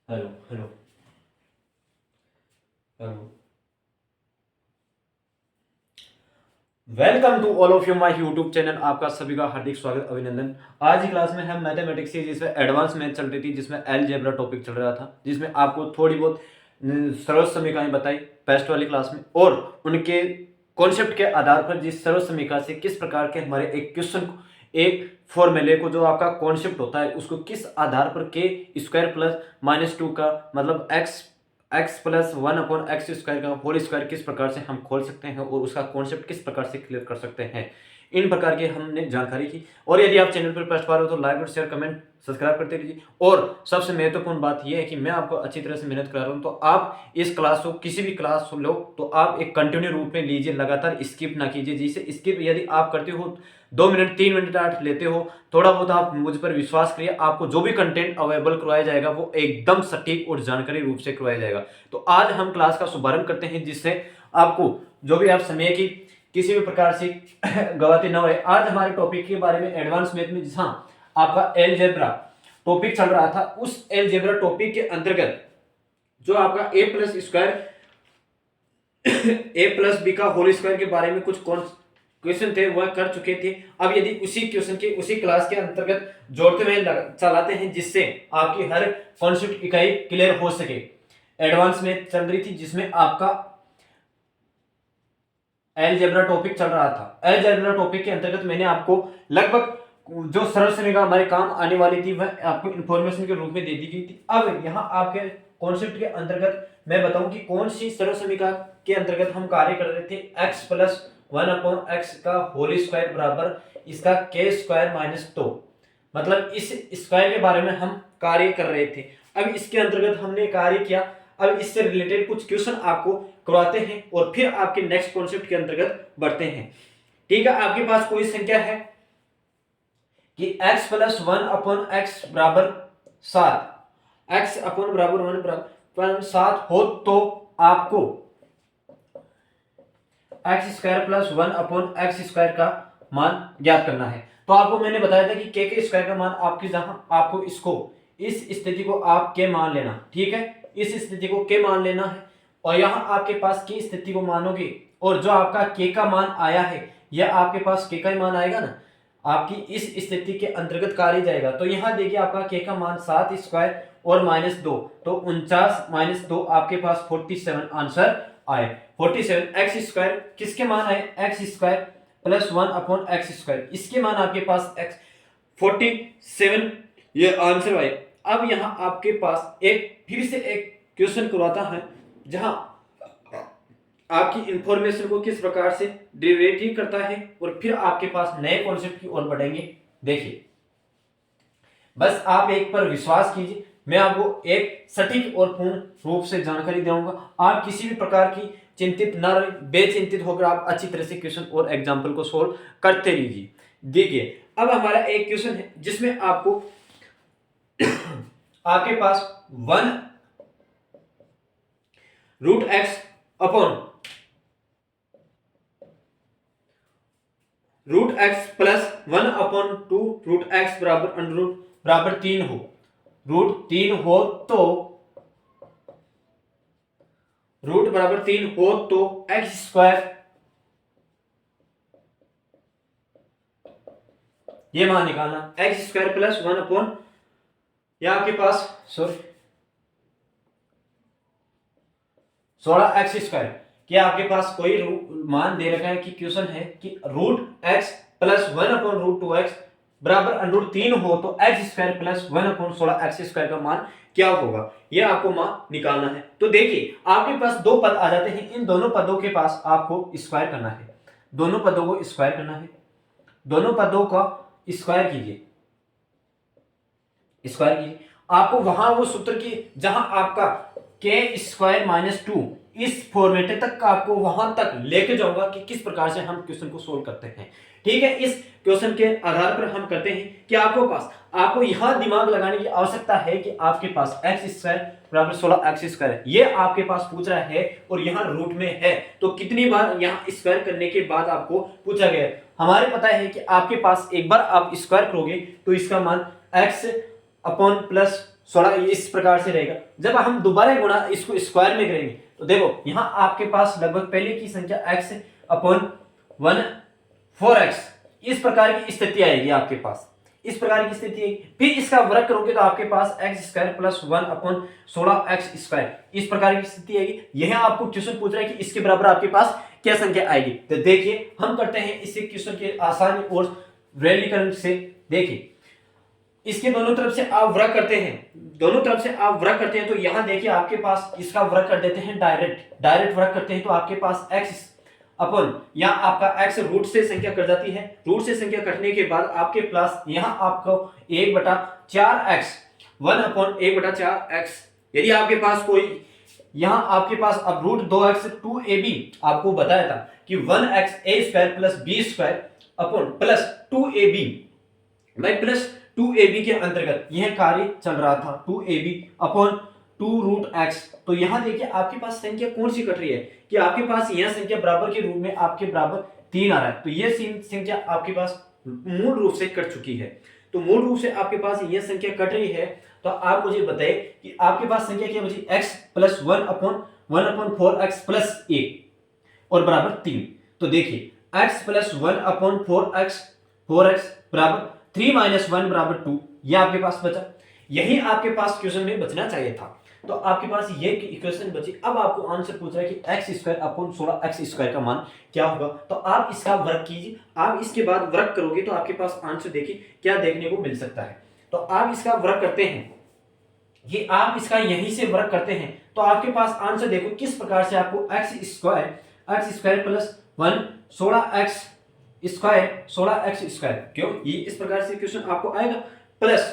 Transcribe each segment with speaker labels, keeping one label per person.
Speaker 1: Hello hello hello. Welcome to all of you my YouTube channel. आपका सभी का हार्दिक स्वागत, अभिनंदन। आज की क्लास में हम मैथमेटिक्स की जिसमें एडवांस मैथ चल रही थी, जिसमें अलजेब्रा टॉपिक चल रहा था, जिसमें आपको थोड़ी बहुत सरल समीकरण बताई पेस्ट वाली क्लास में, और उनके कॉन्सेप्ट के आधार पर जिस सरल समीकरण से किस प्रकार के हमारे एक क्वेश्चन को, एक फॉर्मूले को, जो आपका कॉन्सेप्ट होता है उसको किस आधार पर के स्क्वायर प्लस माइनस टू का मतलब x plus one upon X square का होल स्क्वायर किस प्रकार से हम खोल सकते हैं और उसका कॉन्सेप्ट किस प्रकार से क्लियर कर सकते हैं, इन प्रकार की हमने जानकारी की। और यदि आप चैनल पर फर्स्ट बार हो तो लाइक और शेयर कमेंट सब्सक्राइब करते रहिए। और सबसे महत्वपूर्ण बात यह है कि मैं आपको अच्छी तरह से मेहनत करा रहा हूं, तो आप इस क्लास को किसी भी क्लास लो तो आप एक कंटिन्यू रूप में लीजिए, लगातार स्किप ना कीजिए। जिसे स्किप यदि आप करते हो 2 मिनट 3 मिनट आठ लेते हो, थोड़ा बहुत आप मुझ पर विश्वास करिए, आपको जो भी कंटेंट अवेलेबल करवाया जाएगा वो एकदम सटीक और जानकारी रूप से करवाया जाएगा। तो आज हम क्लास का शुभारंभ करते हैं, जिससे आपको जो भी आप समय की किसी भी प्रकार से गवाती ना होए। आज हमारे टॉपिक के बारे में एडवांस मैथ में जहां आपका एलजेब्रा टॉपिक चल रहा था, उस एलजेब्रा टॉपिक के अंतर्गत जो आपका ए प्लस स्क्वायर ए प्लस बी का होल स्क्वायर के बारे में कुछ क्वेश्चन थे वह कर चुके थे। अब यदि उसी क्वेश्चन के उसी क्लास के अंतर्गत जोड़ते हुए चलाते हैं, जिससे आपकी हर कॉन्सेप्ट इकाई क्लियर हो सके। एडवांस में चल रही थी जिसमें आपका अलजेब्रा टॉपिक चल रहा था। अलजेब्रा टॉपिक के अंतर्गत मैंने आपको लगभग जो सरल समीकरण हमारे काम आने वाली थी वह आपको इंफॉर्मेशन के रूप में दे दी गई थी। अब यहाँ आपके कॉन्सेप्ट के अंतर्गत मैं बताऊं कि कौन सी सरल समीकरण के अंतर्गत हम कार्य कर रहे थे। X plus one upon x का होल स्क्वायर बराबर इसका के स्क्वायर माइनस टू, मतलब इस स्क्वायर के बारे में हम कार्य कर रहे थे। अब इसके अंतर्गत हमने कार्य किया। अब इससे रिलेटेड कुछ क्वेश्चन आपको करवाते हैं और फिर आपके नेक्स्ट कॉन्सेप्ट के अंतर्गत बढ़ते हैं। ठीक है, आपके पास कोई संख्या है कि x plus one upon x बराबर 7, x अपॉन बराबर वन बराबर 7 हो, तो आपको x square plus one upon X square का मान ज्ञात करना है। तो आपको मैंने बताया था कि के स्क्वायर का मान आपकी, जहां आपको इसको इस स्थिति को आप के मान लेना, ठीक है, इस स्थिति को के मान लेना है, और यहां आपके पास की स्थिति को मानोगे और जो आपका के का मान आया है यह आपके पास के का ही मान आएगा ना, आपकी इस स्थिति के अंतर्गत कार्य जाएगा। तो यहां देखिए आपका के का मान 7 स्क्वायर और माइनस 2, तो 49 माइनस 2 आपके पास 47 आंसर आए। 47 एक्स स्क्वायर किसके मान आए, x square plus one upon X square, इसके मान आपके पास एक्स 47 ये आंसर आए। अब यहां आपके पास एक फिर से एक क्वेश्चन करवाता है, जहां आपकी इंफॉर्मेशन को किस प्रकार से डेरिवेटिव करता है और फिर आपके पास नए कॉन्सेप्ट की ओर बढ़ेंगे। देखिए, बस आप एक पर विश्वास कीजिए, मैं आपको एक सटीक और पूर्ण रूप से जानकारी दूंगा। आप किसी भी प्रकार की चिंतित न रहे, बेचिंतित होकर आप अच्छी तरह से क्वेश्चन और एग्जाम्पल को सोल्व करते रहिए। देखिए, अब हमारा एक क्वेश्चन है जिसमें आपको आपके पास one root X upon root x plus one upon two root X बराबर अंडर रूट बराबर 3 हो, रूट 3 हो तो रूट बराबर 3 हो तो एक्स स्क्वायर ये मान निकालना, x square plus one upon या आपके पास सॉरी 16 एक्स स्क्वायर, क्या आपके पास कोई मान दे रखा है कि क्वेश्चन है कि root x plus one upon root two x बराबर अंडर रूट 3 हो तो x square plus one upon 16 x square का मान क्या होगा, यह आपको मान निकालना है। तो देखिए, आपके पास दो पद आ जाते हैं, इन दोनों पदों के पास आपको स्क्वायर करना है, दोनों पदों को स्क्वायर करना है, दोनों पदों का स्क्वायर कीजिए, स्क्वायर कीजिए। आपको वहां वो सूत्र की जहां आपका के स्क्वायर माइनस टू इस फॉर्मेट तक का आपको वहां तक लेके जाऊंगा कि किस प्रकार से हम क्वेश्चन को सोल्व करते हैं। ठीक है, इस क्वेश्चन के आधार पर हम करते हैं कि आपको यहां दिमाग लगाने की आवश्यकता है कि आपके पास एक्स स्क्वायर बराबर 16 एक्स स्क्वायर ये आपके पास पूछ रहा है और यहां रूट में है, तो कितनी बार यहां स्क्वायर करने के बाद आपको पूछा गया है। हमारे पता है कि आपके पास एक बार आप स्क्वायर करोगे तो इसका मान एक्स अपॉन प्लस 16 इस प्रकार से रहेगा। जब हम दोबारा गुणा इसको स्क्वायर में करेंगे तो देखो यहाँ आपके पास लगभग पहले की संख्या x अपॉन 1 4x इस प्रकार की स्थिति आएगी आपके पास, इस प्रकार की स्थिति आएगी। फिर इसका वर्ग करोगे तो आपके पास x square plus 1 upon 16x square इस प्रकार की स्थिति आएगी। यह आपको क्वेश्चन पूछ रहा है कि इसके बराबर आपके पास क्या संख्या आएगी। तो देखिए हम करते हैं इसे क्वेश्चन के आसानी और सरलीकरण से। देखिए इसके दोनों तरफ से आप वर्ग करते हैं, दोनों तरफ से आप वर्ग करते हैं तो यहां देखिए आपके पास इसका वर्ग कर देते हैं, डायरेक्ट वर्ग करते हैं तो आपके पास x अपन यहाँ आपका x रूट से संख्या कट जाती है, रूट से संख्या कटने के बाद आपके प्लस यहाँ आपको 1/4x 1 अपॉन 1/4x। यदि आपके पास कोई यहाँ आपके पास अब रूट 2x 2ab आपको बताया था कि 1x a square plus b square upon plus 2ab भाई प्लस 2ab के अंतर्गत यह कार्य चल रहा था 2ab अपॉन 2 रूट x। तो यहां देखिए आपके पास संख्या कौन सी कट रही है कि आपके पास यह संख्या बराबर के रूप में आपके बराबर 3 आ रहा है। तो यह संख्या आपके पास मूल रूप से कट चुकी है। तो मूल रूप से आपके पास यह संख्या कट रही है। तो आप मुझे बताइए कि आपके पास संख्या क्या बची, x plus 1 upon 4x plus 1 और बराबर 3। तो देखिए x प्लस 1 अपॉन 4x बराबर 3 माइनस 1 बराबर 2 यह आपके पास बचा। यही आपके पास क्वेश्चन में बचना चाहिए था। तो आपके पास ये इक्वेशन बची। अब आपको आंसर पूछ रहा है कि x square upon 16x square का मान क्या होगा। तो आप इसका वर्ग कीजिए, आप इसके बाद वर्ग करोगे तो आपके पास आंसर देखिए क्या देखने को मिल सकता है। तो आप इसका वर्ग करते हैं, ये आप इसका यहीं से वर्ग करते हैं तो आपके पास आंसर देखो किस प्रकार से आपको x square plus 1 16x square क्यों ये इस प्रकार से क्वेश्चन आपको आएगा plus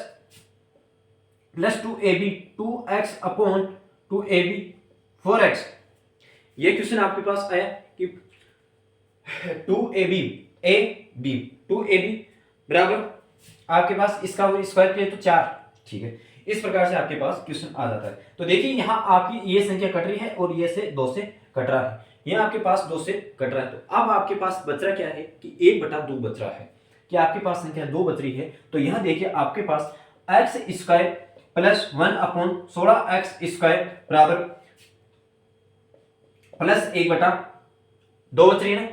Speaker 1: 2ab 2x upon 2ab 4x। ये क्वेश्चन आपके पास आया कि 2ab बराबर आपके पास इसका स्क्वायर किया तो 4, ठीक है। इस प्रकार से आपके पास क्वेश्चन आ जाता है। तो देखिए यहाँ आपकी ये संख्या कट रही है और ये से 2 से कट रहा है, ये आपके पास 2 से कट रहा है। तो अब आपके पास बच रहा क्या है कि 1/2 बच रहा है, कि आपके पास संख्या 2 बच रही है। तो यहाँ देखिए आपके पास x square plus 1 upon 16x square बराबर प्लस 1/2 बच रही है ना,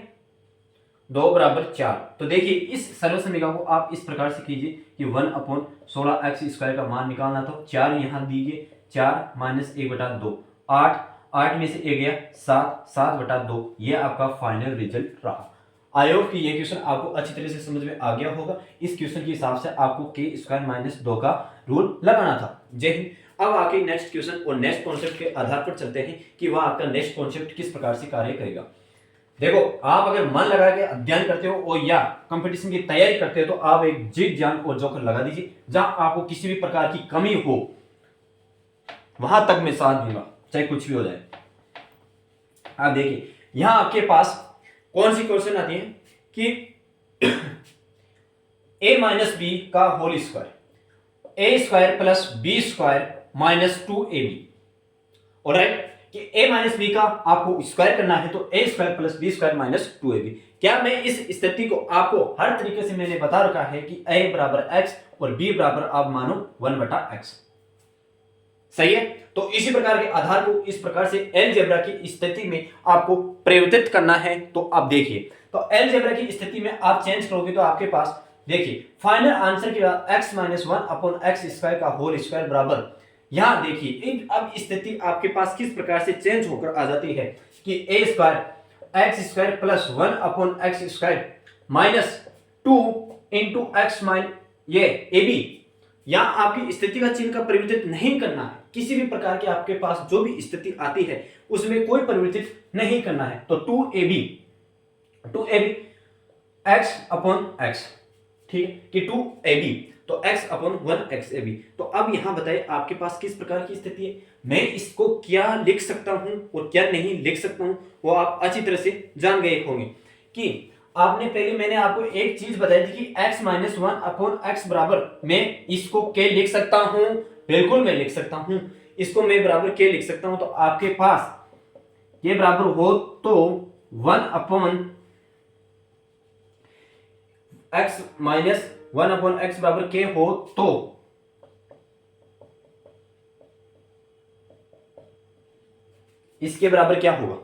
Speaker 1: 2 बराबर 4। तो देखिए इस सरल समीकरण को आप इस प्रकार से कीजिए कि 1 अपॉन 16x स्क्वायर का मान निकालना था। 4 यहाँ दीजिए, 4 माइनस 1/2 8 में से 1 गया 7/2 ये आपका फाइनल रिजल्ट रहा। आई होप कि ये क्वेश्चन आपको अच्छी तरह से समझ में आ गया होगा। इस क्वेश्चन के हिसाब से आपको k स्क्वायर माइनस 2 का रूल लगाना था। जय हिंद। अब आके नेक्स्ट क्वेश्चन और नेक्स्ट कॉन्सेप्ट के आधार पर चलते हैं कि वह आपका नेक्स्ट कॉन्सेप्ट किस प्रकार से कार्य करेगा। देखो आप अगर मन लगा के अध्ययन करते हो और या कंपटीशन की तैयारी करते हो तो आप एक जीत जान और जोकर लगा दीजिए। जहां आपको किसी भी प्रकार की कमी हो वहां तक मैं साथ दूंगा, चाहे कुछ भी हो जाए। आप देखिए यहां आपके पास कौन सी क्वेश्चन आती है कि a माइनस बी का whole square, A square plus B square minus 2ab। Alright, कि a माइनस बी का आपको स्क्वायर करना है तो A square plus B square minus 2ab। क्या मैं इस स्थिति को आपको हर तरीके से मैंने बता रखा है कि a बराबर x और b बराबर आप मानो 1/x, सही है। तो इसी प्रकार के आधार को इस प्रकार से अलजेब्रा की स्थिति में आपको परिवर्तित करना है। तो आप देखिए तो अलजेब्रा की स्थिति में आप चेंज करोगे तो आपके पास देखिए फाइनल आंसर के बाद x minus 1 upon x square का होल स्क्वायर बराबर, यहां देखिए अब स्थिति आपके पास किस प्रकार से चेंज होकर आ जाती है कि a square x square plus 1 upon x square minus 2 into x mine ये ab। यहां आपकी स्थिति का चिन्ह का परिवर्तित नहीं करना है, किसी भी प्रकार के आपके पास जो भी स्थिति आती है उसमें कोई परिवर्तित नहीं करना है। तो 2ab x अपॉन x, ठीक है कि 2ab तो x अपॉन 1xab। तो अब यहां बताइए आपके पास किस प्रकार की स्थिति है, मैं इसको क्या लिख सकता हूं और क्या नहीं लिख सकता हूं वो आप अच्छी तरह से जान गए होंगे। कि आपने पहले मैंने आपको एक चीज बताई थी कि x माइनस 1 अपॉन x बराबर मैं इसको k लिख सकता हूं, बिल्कुल मैं लिख सकता हूं, इसको मैं बराबर k लिख सकता हूं। तो आपके पास ये बराबर हो तो 1 upon x minus 1 upon x बराबर k हो तो इसके बराबर क्या होगा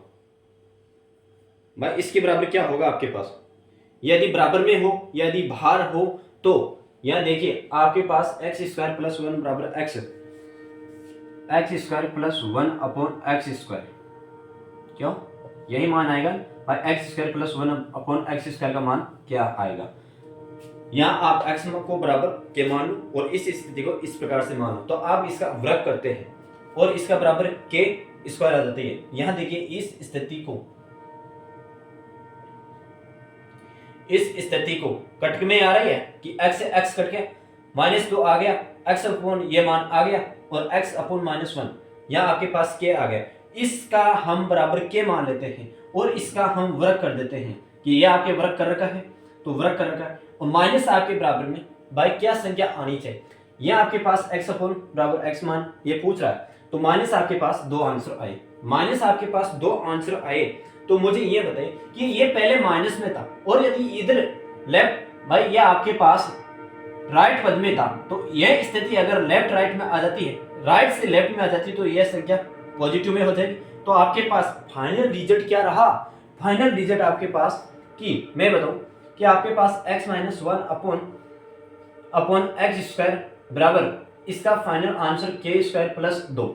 Speaker 1: भाई, इसके बराबर क्या होगा आपके पास, यदि बराबर में हो, यदि बाहर हो, तो यहां देखिए आपके पास एक्स स्क्वायर प्लस वन बराबर x square plus one upon X square, क्यों यही मान आएगा भाई, x square plus one upon X square का मान क्या आएगा। यहाँ आप x को बराबर के मान लो और इस स्थिति को इस प्रकार से मानो, तो आप इसका वर्ग करते हैं और इसका बराबर के स्क्वायर आ जाती है। यहाँ देखिए इस स्थिति को कट में आ रही है कि x से x कट के माइनस दो आ गया, x अपॉन ये मान आ गया और x अपॉन माइनस वन, यहाँ आपके पास के आ गया। इसका हम बराबर के मान लेते हैं और इसका हम वर्ग कर देते हैं कि ये आपके वर्ग कर रखा है, तो वर्ग कर रखा है और माइनस आपके बराबर में भाई क्या संख्या आनी चाहिए, ये आपके पास x अपॉन बराबर x मान ये पूछ रहा है, तो माइनस आपके पास दो आंसर आए, माइनस आपके पास दो आंसर आए। तो मुझे ये बताइए कि ये पहले माइनस में था और यदि इधर लेफ्ट भाई ये आपके पास राइट पद में था, तो यह स्थिति अगर लेफ्ट राइट में आ जाती है, राइट से लेफ्ट में आ जाती है, तो यह संख्या पॉजिटिव में हो जाएगी। तो आपके पास फाइनल रिजल्ट क्या रहा, फाइनल रिजल्ट आपके पास कि मैं बताऊं कि आपके पास x minus one upon X square बराबर इसका final answer K square plus दो,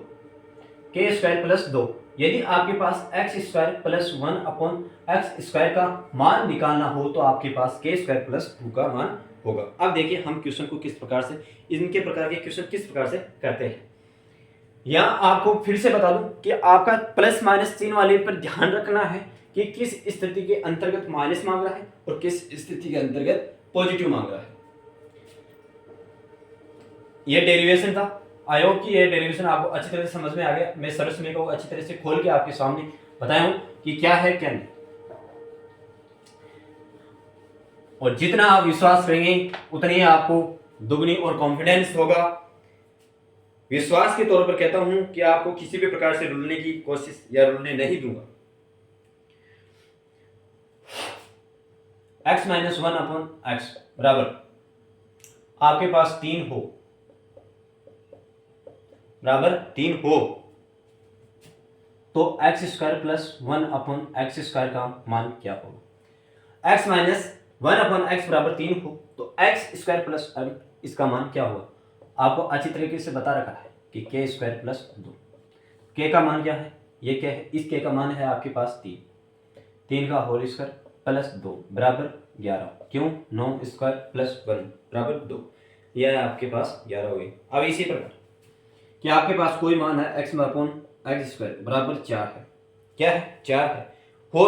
Speaker 1: के स्क्वायर प्लस दो। यदि आपके पास X square plus one upon X square का मान निकालना हो तो आपके पास के स्क्वायर प्लस टू का मान होगा। अब देखिए हम क्वेश्चन को किस प्रकार से, इनके प्रकार के क्वेश्चन किस प्रकार से करते हैं। यहाँ आपको फिर से बता दूं कि आपका प्लस माइनस चिन्ह वाले पर ध्यान रखना है कि किस स्थिति के अंतर्गत माइनस मांग रहा है और किस स्थिति के अंतर्गत पॉजिटिव मांग रहा है। यह डेरिवेशन था, आई होप कि यह डेरिवेशन आपको अच्छी तरह से समझ में आ गया। मैं सरल समय को अच्छी तरह से खोल के आपके सामने बताया हूं कि क्या है क्या नहीं, और जितना आप विश्वास करेंगे उतनी ही आपको दुगनी और कॉन्फिडेंस होगा। विश्वास के तौर पर कहता हूं कि आपको किसी भी प्रकार से रुलने की कोशिश या रुलने नहीं दूंगा। x minus one upon x बराबर आपके पास तीन हो, बराबर तीन हो, तो x square plus one upon X square का मान क्या होगा। x minus one upon x बराबर तीन हो तो एक्स स्क्वायर प्लस इसका मान क्या होगा। आपको अच्छी तरीके से बता रखा है कि के स्क्वायर प्लस दो, के का मान क्या है, ये क्या है, इस के का मान है आपके पास तीन, तीन का होल स्क्वायर प्लस दो बराबर 11, क्यों 9 स्क्वायर प्लस वन बराबर दो, यह आपके पास 11 हो गई। अब इसी प्रकार कि आपके पास कोई मान है एक्स अपॉन एक्स स्क्वायर बराबर 4 है, क्या है 4 है, हो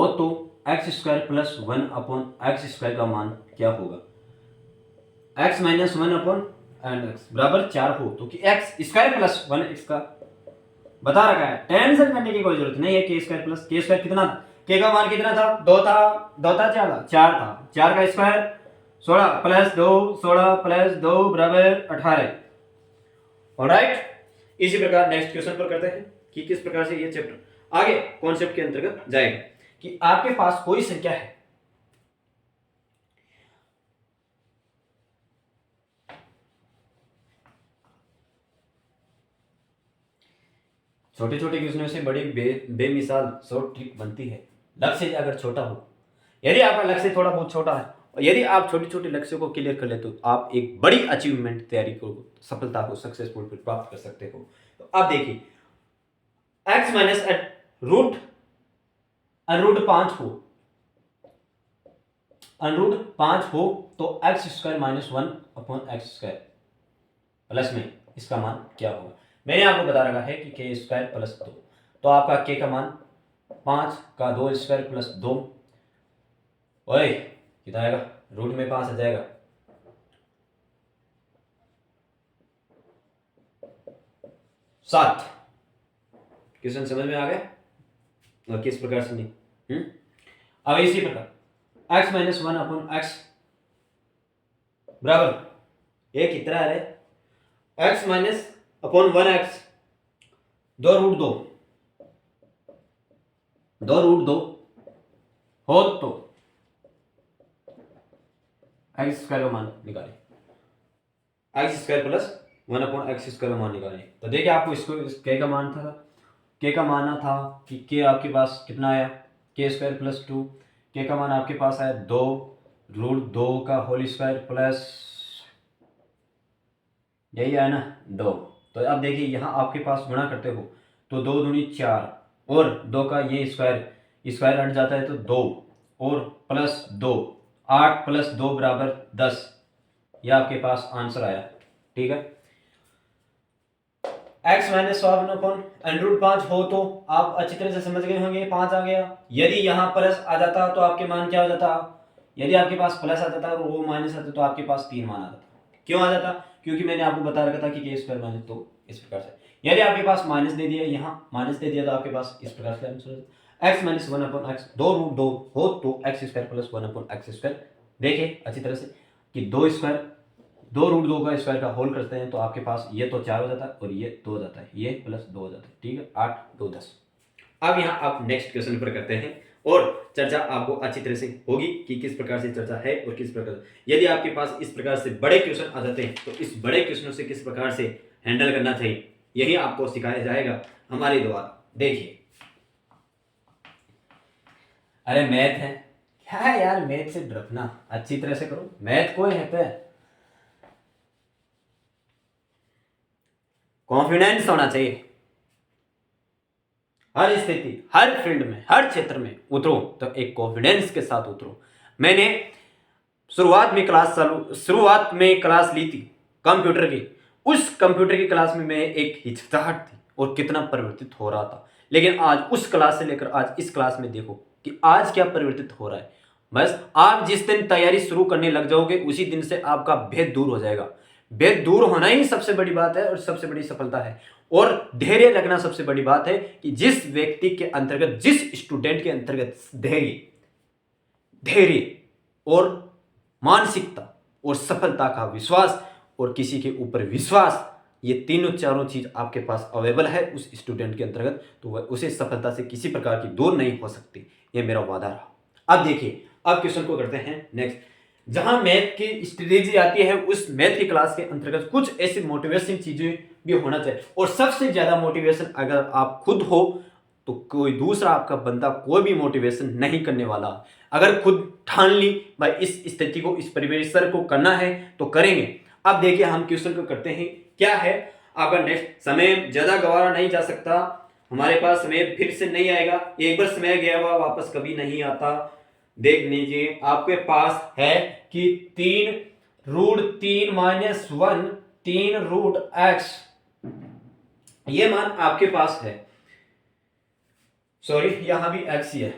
Speaker 1: तो x square plus one upon X square का मान क्या होगा। X minus one upon and x बराबर 4 हो तो कि x square plus one x का बता रखा है, टेंशन करने की कोई जरूरत नहीं है। के स्क्वायर प्लस के स्क्वायर कितना था, के का मान कितना था, दो था चार था, 4 का स्क्वायर 16 प्लस 2 16 प्लस 2 बराबर 18। ऑलराइट, इसी प्रकार नेक्स्ट क्वेश्चन पर करते हैं कि किस प्रकार से ये चैप्टर आगे कॉन्सेप्ट के अंतर्गत जाएगा। कि आपके पास कोई संख्या है, छोटे छोटे क्वेश्चनों से बड़ी बेमिसाल शॉर्ट ट्रिक बनती है। लक्ष्य अगर छोटा हो, यदि आपका लक्ष्य थोड़ा बहुत छोटा है और यदि आप छोटे छोटे लक्ष्यों को क्लियर कर ले तो आप एक बड़ी अचीवमेंट तैयारी को, सफलता को सक्सेसफुल प्राप्त कर सकते हो। तो आप देखिए x माइनस रूट अनरूट 5 हो तो x square minus one upon X square plus में इसका मान क्या होगा। मैंने आपको बता रखा है कि के स्क्वायर प्लस 2, तो आपका के का मान 5 का 2 स्क्वायर प्लस 2, ओए कितना आएगा, रूट में 5 आ जाएगा, 7। क्वेश्चन समझ में आ गया और किस प्रकार से नहीं। अब इसी प्रकार x minus one upon x बराबर ये कितना है, x minus upon one x, 2 root दो हो तो एक्स स्क्वायर का मान निकाले, एक्स स्क्वायर प्लस 1/x² मान निकालें। तो देखिए आपको इसको के का मान था, के का माना था कि के आपके पास कितना आया, k² + 2। के का मान आपके पास आया 2√2 का होल स्क्वायर प्लस यही है ना 2। तो अब देखिए यहाँ आपके पास गुणा करते हो तो 2 दूनी 4 और 2 का ये स्क्वायर स्क्वायर हट जाता है तो 2 और प्लस 2, 8 + 2 = 10। यह आपके पास आंसर आया। ठीक है, x - 1/√5 हो तो आप अच्छी तरह से समझ गए होंगे 5 आ गया। यदि यहाँ प्लस आ जाता तो आपके मान क्या हो जाता, यदि आपके पास प्लस आ जाता और वो माइनस आता तो आपके पास 3 मान आ जाता। क्यों आ जाता, क्योंकि मैंने आपको बता रखा था कि k² - 2 इस प्रकार से। यदि आपके पास माइनस दे दिया, यहाँ माइनस दे दिया तो आपके पास इस प्रकार से आंसर x - 1/x 2√2 हो तो x² + 1/x²। देखिए अच्छी तरह से कि 2√2 का स्क्वायर का होल करते हैं तो आपके पास ये तो 4 हो जाता है और ये 2 हो जाता है, ये प्लस 2 हो जाता है। ठीक है, 8 2 10। अब यहाँ आप नेक्स्ट क्वेश्चन पर करते हैं और चर्चा आपको अच्छी तरह से होगी कि किस प्रकार से चर्चा है और किस प्रकार। यदि आपके पास इस प्रकार से बड़े क्वेश्चन आ जाते हैं तो इस बड़े क्वेश्चनों से किस प्रकार से हैंडल करना चाहिए यही आपको सिखाया जाएगा हमारे द्वारा। देखिए, अरे मैथ है क्या है यार, मैथ से डरना, अच्छी तरह से करो, मैथ कोई है पे कॉन्फिडेंस होना चाहिए। हर स्थिति, हर फील्ड में, हर क्षेत्र में उतरो तो एक कॉन्फिडेंस के साथ उतरो। मैंने शुरुआत में क्लास ली थी कंप्यूटर की। उस कंप्यूटर की क्लास में मैं एक हिचकिचाहट थी और कितना परिवर्तित हो रहा था, लेकिन आज उस क्लास से लेकर आज इस क्लास में देखो कि आज क्या परिवर्तित हो रहा है। बस आप जिस दिन तैयारी शुरू करने लग जाओगे उसी दिन से आपका भेद दूर हो जाएगा। भेद दूर होना ही सबसे बड़ी बात है और सबसे बड़ी सफलता है। और धैर्य रखना सबसे बड़ी बात है कि जिस व्यक्ति के अंतर्गत, जिस स्टूडेंट के अंतर्गत धैर्य धैर्य और मानसिकता और सफलता का विश्वास और किसी के ऊपर विश्वास, ये तीनों चारों चीज आपके पास अवेलेबल है उस स्टूडेंट के अंतर्गत, तो वह उसे सफलता से किसी प्रकार की दूर नहीं हो सकती। ये मेरा वादा रहा। अब देखिए, अब क्वेश्चन को करते हैं नेक्स्ट। जहां मैथ की स्ट्रेटेजी आती है उस मैथ की क्लास के अंतर्गत कुछ ऐसी मोटिवेशन चीजें भी होना चाहिए। और सबसे ज्यादा मोटिवेशन अगर आप खुद हो तो कोई दूसरा आपका बंदा कोई भी मोटिवेशन नहीं करने वाला। अगर खुद ठान ली भाई इस स्थिति को, इस परिवेश को करना है तो करेंगे। अब देखिए हम क्वेश्चन को करते हैं। क्या है आपका नेक्स्ट, समय ज्यादा गवारा नहीं जा सकता, हमारे पास समय फिर से नहीं आएगा, एक बार समय गया हुआ वापस कभी नहीं आता। देख लीजिए आपके पास है कि 3√3 - 1 3√x, ये मान आपके पास है। सॉरी, यहां भी x ही है,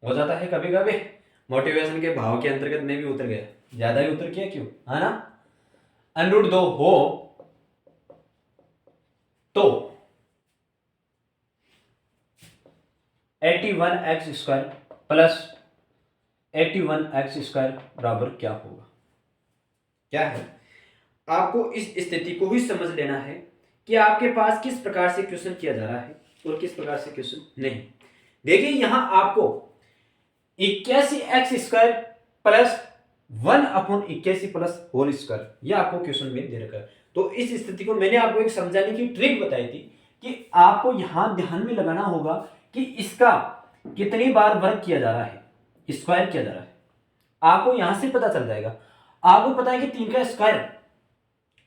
Speaker 1: हो जाता है कभी कभी मोटिवेशन के भाव के अंतर्गत में भी उतर गया, ज्यादा ही उतर गया, क्यों है ना। √2 हो तो 81x² प्लस 81x² बराबर क्या होगा। क्या है, आपको इस स्थिति को भी समझ लेना है कि आपके पास किस प्रकार से क्वेश्चन किया जा रहा है और किस प्रकार से क्वेश्चन नहीं। देखिए यहां आपको 81x² plus 1/81 plus whole square, यह आपको क्वेश्चन में दे रखा है। तो इस स्थिति को मैंने आपको एक समझाने की ट्रिक बताई थी कि आपको यहां ध्यान में लगाना होगा कि इसका कितनी बार वर्ग किया जा रहा है, स्क्वायर किया जा रहा है। आपको यहां से पता चल जाएगा। आपको पता है कि 3 का स्क्वायर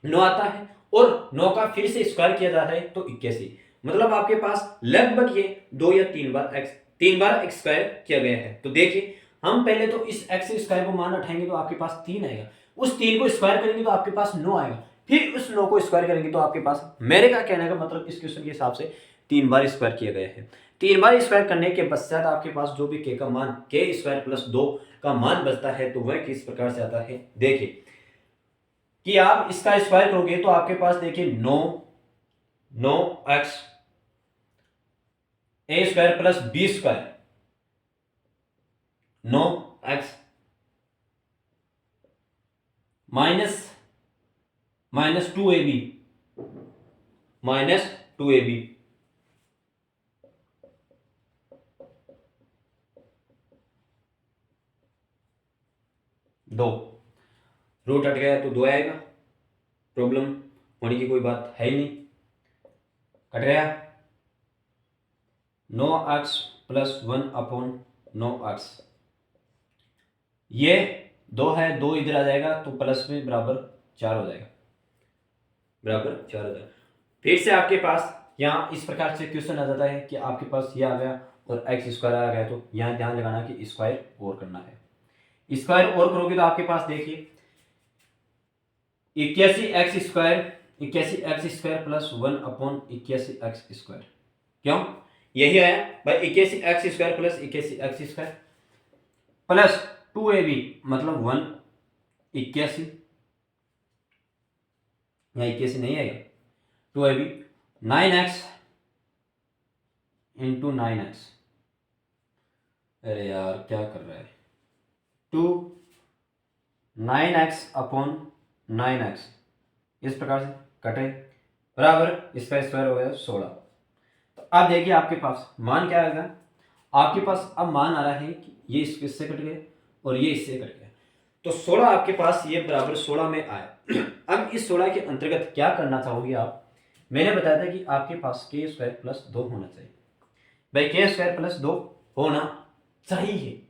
Speaker 1: 9 आता है और 9 का फिर से स्क्वायर किया जा रहा है तो 81, मतलब आपके पास लगभग ये 2 या 3 बार x स्क्वायर किया गया है। तो देखिए हम पहले तो इस x स्क्वायर को मान उठाएंगे तो आपके पास 3 आएगा, उस 3 को स्क्वायर करेंगे तो आपके पास 9 आएगा, फिर उस 9 को स्क्वायर करेंगे तो आपके पास, मेरे का कहने का मतलब इस क्वेश्चन के हिसाब से 3 बार स्क्वायर किया गया है। 3 बार स्क्वायर करने के पश्चात आपके पास जो भी k का मान k² + 2 का मान बचता है तो वह किस प्रकार से आता है। देखिए कि आप इसका स्क्वायर करोगे तो आपके पास देखिए 9x a² + b², 9x minus 2ab minus 2ab, 2 root हट गया तो 2 आएगा, प्रॉब्लम होने की कोई बात है ही नहीं। कट गया। 9x प्लस 1/9x, ये 2 है, 2 इधर आ जाएगा तो प्लस में बराबर 4 हो जाएगा, बराबर 4 हो जाएगा। फिर से आपके पास यहाँ इस प्रकार से क्वेश्चन आ जाता है कि आपके पास ये आ गया और एक्स स्क्वायर आ गया, तो यहाँ ध्यान लगाना कि स्क्वायर और करना है। स्क्वायर और करोगे तो आपके पास देखिए 81x² प्लस 1/81x²। क्यों यही आया भाई, 81x² plus 81x² plus 2ab मतलब 181, यहाँ 81 नहीं आएगा, 2ab 9x इंटू 9x। अरे यार क्या कर रहा है, 9x/9x इस प्रकार से कटे, बराबर इसका स्क्वायर हो गया 16। तो अब देखिए आपके पास मान क्या आएगा, आपके पास अब मान आ रहा है कि ये इससे कट गए और ये इससे कट गया, तो 16 आपके पास ये बराबर 16 में आया। अब इस 16 के अंतर्गत क्या करना चाहोगे आप, मैंने बताया था कि आपके पास k² प्लस 2 होना चाहिए। भाई k² प्लस 2 होना चाहिए,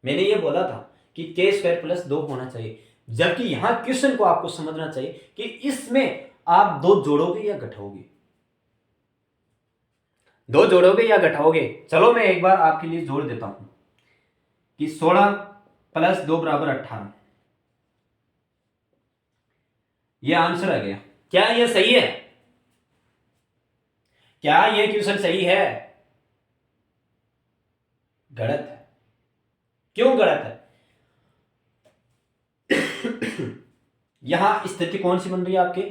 Speaker 1: मैंने ये बोला था कि k² प्लस 2 होना चाहिए, जबकि यहां क्वेश्चन को आपको समझना चाहिए कि इसमें आप 2 जोड़ोगे या घटाओगे, 2 जोड़ोगे या घटाओगे। चलो मैं एक बार आपके लिए जोड़ देता हूं कि 16 प्लस 2 बराबर 18, यह आंसर आ गया। क्या यह सही है, क्या यह क्वेश्चन सही है? गलत है। क्यों गलत है? यहां स्थिति कौन सी बन रही है आपके,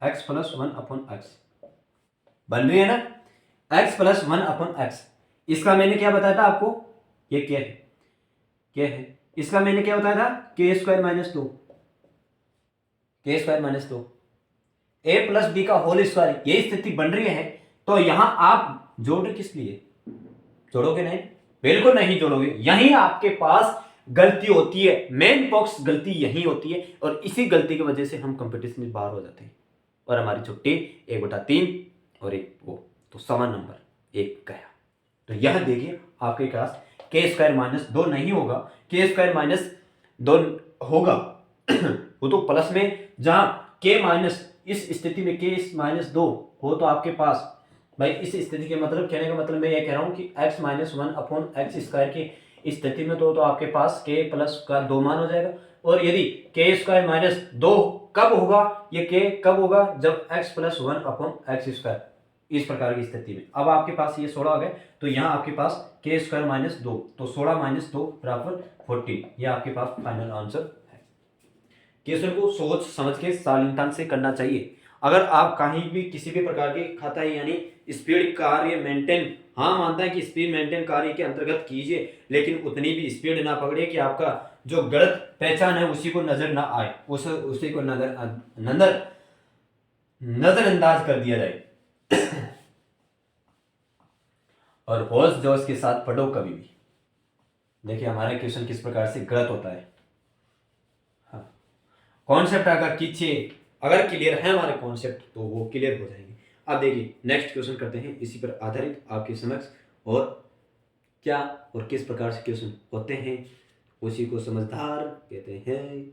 Speaker 1: x प्लस 1/x बन रही है ना, x प्लस 1/x। इसका मैंने क्या बताया था आपको, ये क्या है, क्या है इसका मैंने क्या बताया था, k² - 2, k² - 2 a plus B का होल स्क्वायर, ये स्थिति बन रही है। तो यहां आप जोड़ किस लिए, जोड़ोगे नहीं, बिल्कुल नहीं जोड़ोगे। यहीं आपके पास गलती होती है, मेन बॉक्स गलती यही होती है, और इसी गलती की वजह से हम कंपटीशन में बाहर हो जाते हैं और हमारी छुट्टी 1/3 और 1 वो, तो समान नंबर 1 गया। तो यह देखिए आपके पास k² - 2 नहीं होगा, k² - 2 होगा। वो तो प्लस में, जहां k माइनस, इस स्थिति में k - 2 हो तो आपके पास भाई, इस स्थिति के मतलब, कहने का मतलब मैं ये कह रहा हूं कि x - 1/x² की स्थिति में तो आपके पास k प्लस का 2 मान हो जाएगा। और यदि k² - 2 कब होगा, ये k कब होगा, जब x प्लस 1/x², इस प्रकार की स्थिति में। अब आपके पास ये 16 आ गए, तो यहाँ आपके पास k² - 2, तो 16 - 2 बराबर 14, ये आपके पास फाइनल आंसर है। क्वेश्चन को सोच समझ के शालीनता से करना चाहिए। अगर आप कहीं भी किसी भी प्रकार की खाता है, यानी स्पीड कार्य मेंटेन, हाँ मानता है कि स्पीड मेंटेन कार्य के अंतर्गत कीजिए, लेकिन उतनी भी स्पीड ना पकड़े कि आपका जो गलत पहचान है उसी को नजर ना आए, उसी को नजरअंदाज कर दिया जाए। और होश जोश के साथ पढ़ो कभी भी। देखिए हमारा क्वेश्चन किस प्रकार से गलत होता है। हाँ, कॉन्सेप्ट अगर कीजिए, अगर क्लियर है हमारे कॉन्सेप्ट तो वो क्लियर हो जाएंगे। अब देखिए नेक्स्ट क्वेश्चन करते हैं इसी पर आधारित आपके समक्ष, और क्या और किस प्रकार से क्वेश्चन होते हैं उसी को समझदार कहते हैं।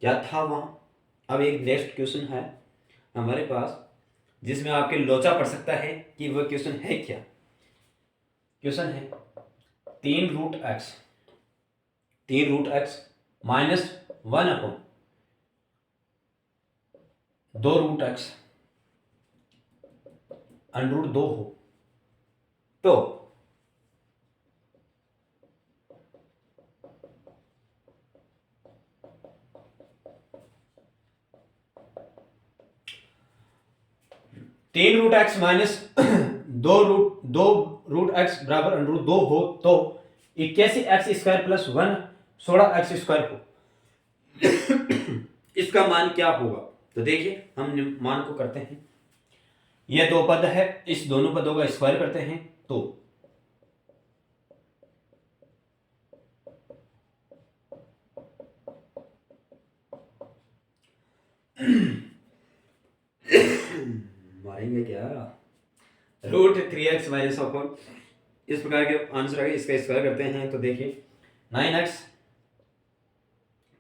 Speaker 1: क्या था वहां, अब एक नेक्स्ट क्वेश्चन है हमारे पास जिसमें आपके लोचा पड़ सकता है कि वह क्वेश्चन है क्या। क्वेश्चन है 3√x माइनस 1/2√x √2 हो तो (3√x माइनस 2√x बराबर √2 हो तो 81x² प्लस 1 16x² हो। इसका मान क्या होगा। तो देखिए हम मान को करते हैं, ये दो पद है, इस दोनों पदों का स्क्वायर करते हैं तो मारेंगे क्या, √3x-4 इस प्रकार के आंसर आगे, इसका स्क्वायर करते हैं तो देखिए 9x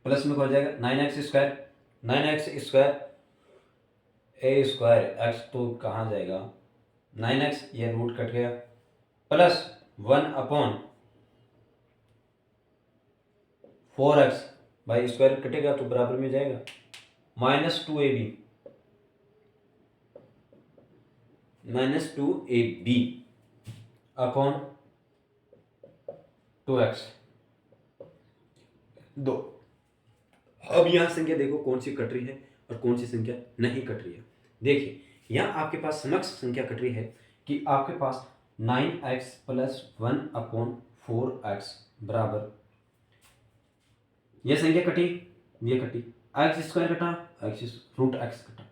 Speaker 1: प्लस में हो जाएगा 9x², 9x² ए स्क्वायर एक्स तो कहाँ जाएगा 9x, ये रूट कट गया, प्लस 1/4x, भाई स्क्वायर कटेगा तो बराबर में जाएगा -2ab अपॉन 2x 2। अब यहां संख्या देखो कौन सी कट रही है और कौन सी संख्या नहीं कट रही है। देखिए यहां आपके पास समक्ष संख्या कट रही है कि आपके पास 9x प्लस 1/4x बराबर, यह संख्या कटी, ये कटी, x² कटा, √x कटा,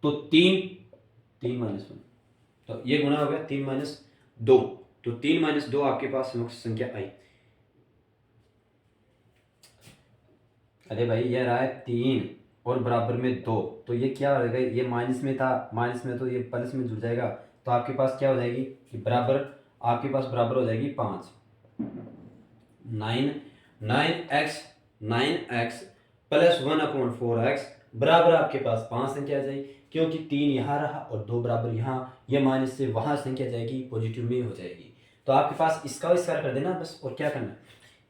Speaker 1: तो 3 -1, तो ये गुना हो गया 3 - 2, तो 3 - 2 आपके पास समक्ष संख्या आई। अरे भाई ये रहा है 3 और बराबर में 2, तो ये क्या हो जाएगा, ये माइनस में था, माइनस में तो ये प्लस में जुड़ जाएगा, तो आपके पास क्या हो जाएगी कि बराबर, आपके पास बराबर हो जाएगी 5। 9x प्लस 1/4x बराबर आपके पास 5 संख्या आ जाएगी, क्योंकि 3 यहाँ रहा और 2 बराबर यहाँ, ये माइनस से वहाँ संख्या जाएगी, पॉजिटिव में हो जाएगी। तो आपके पास इसका स्क्वायर कर देना बस, और क्या करना है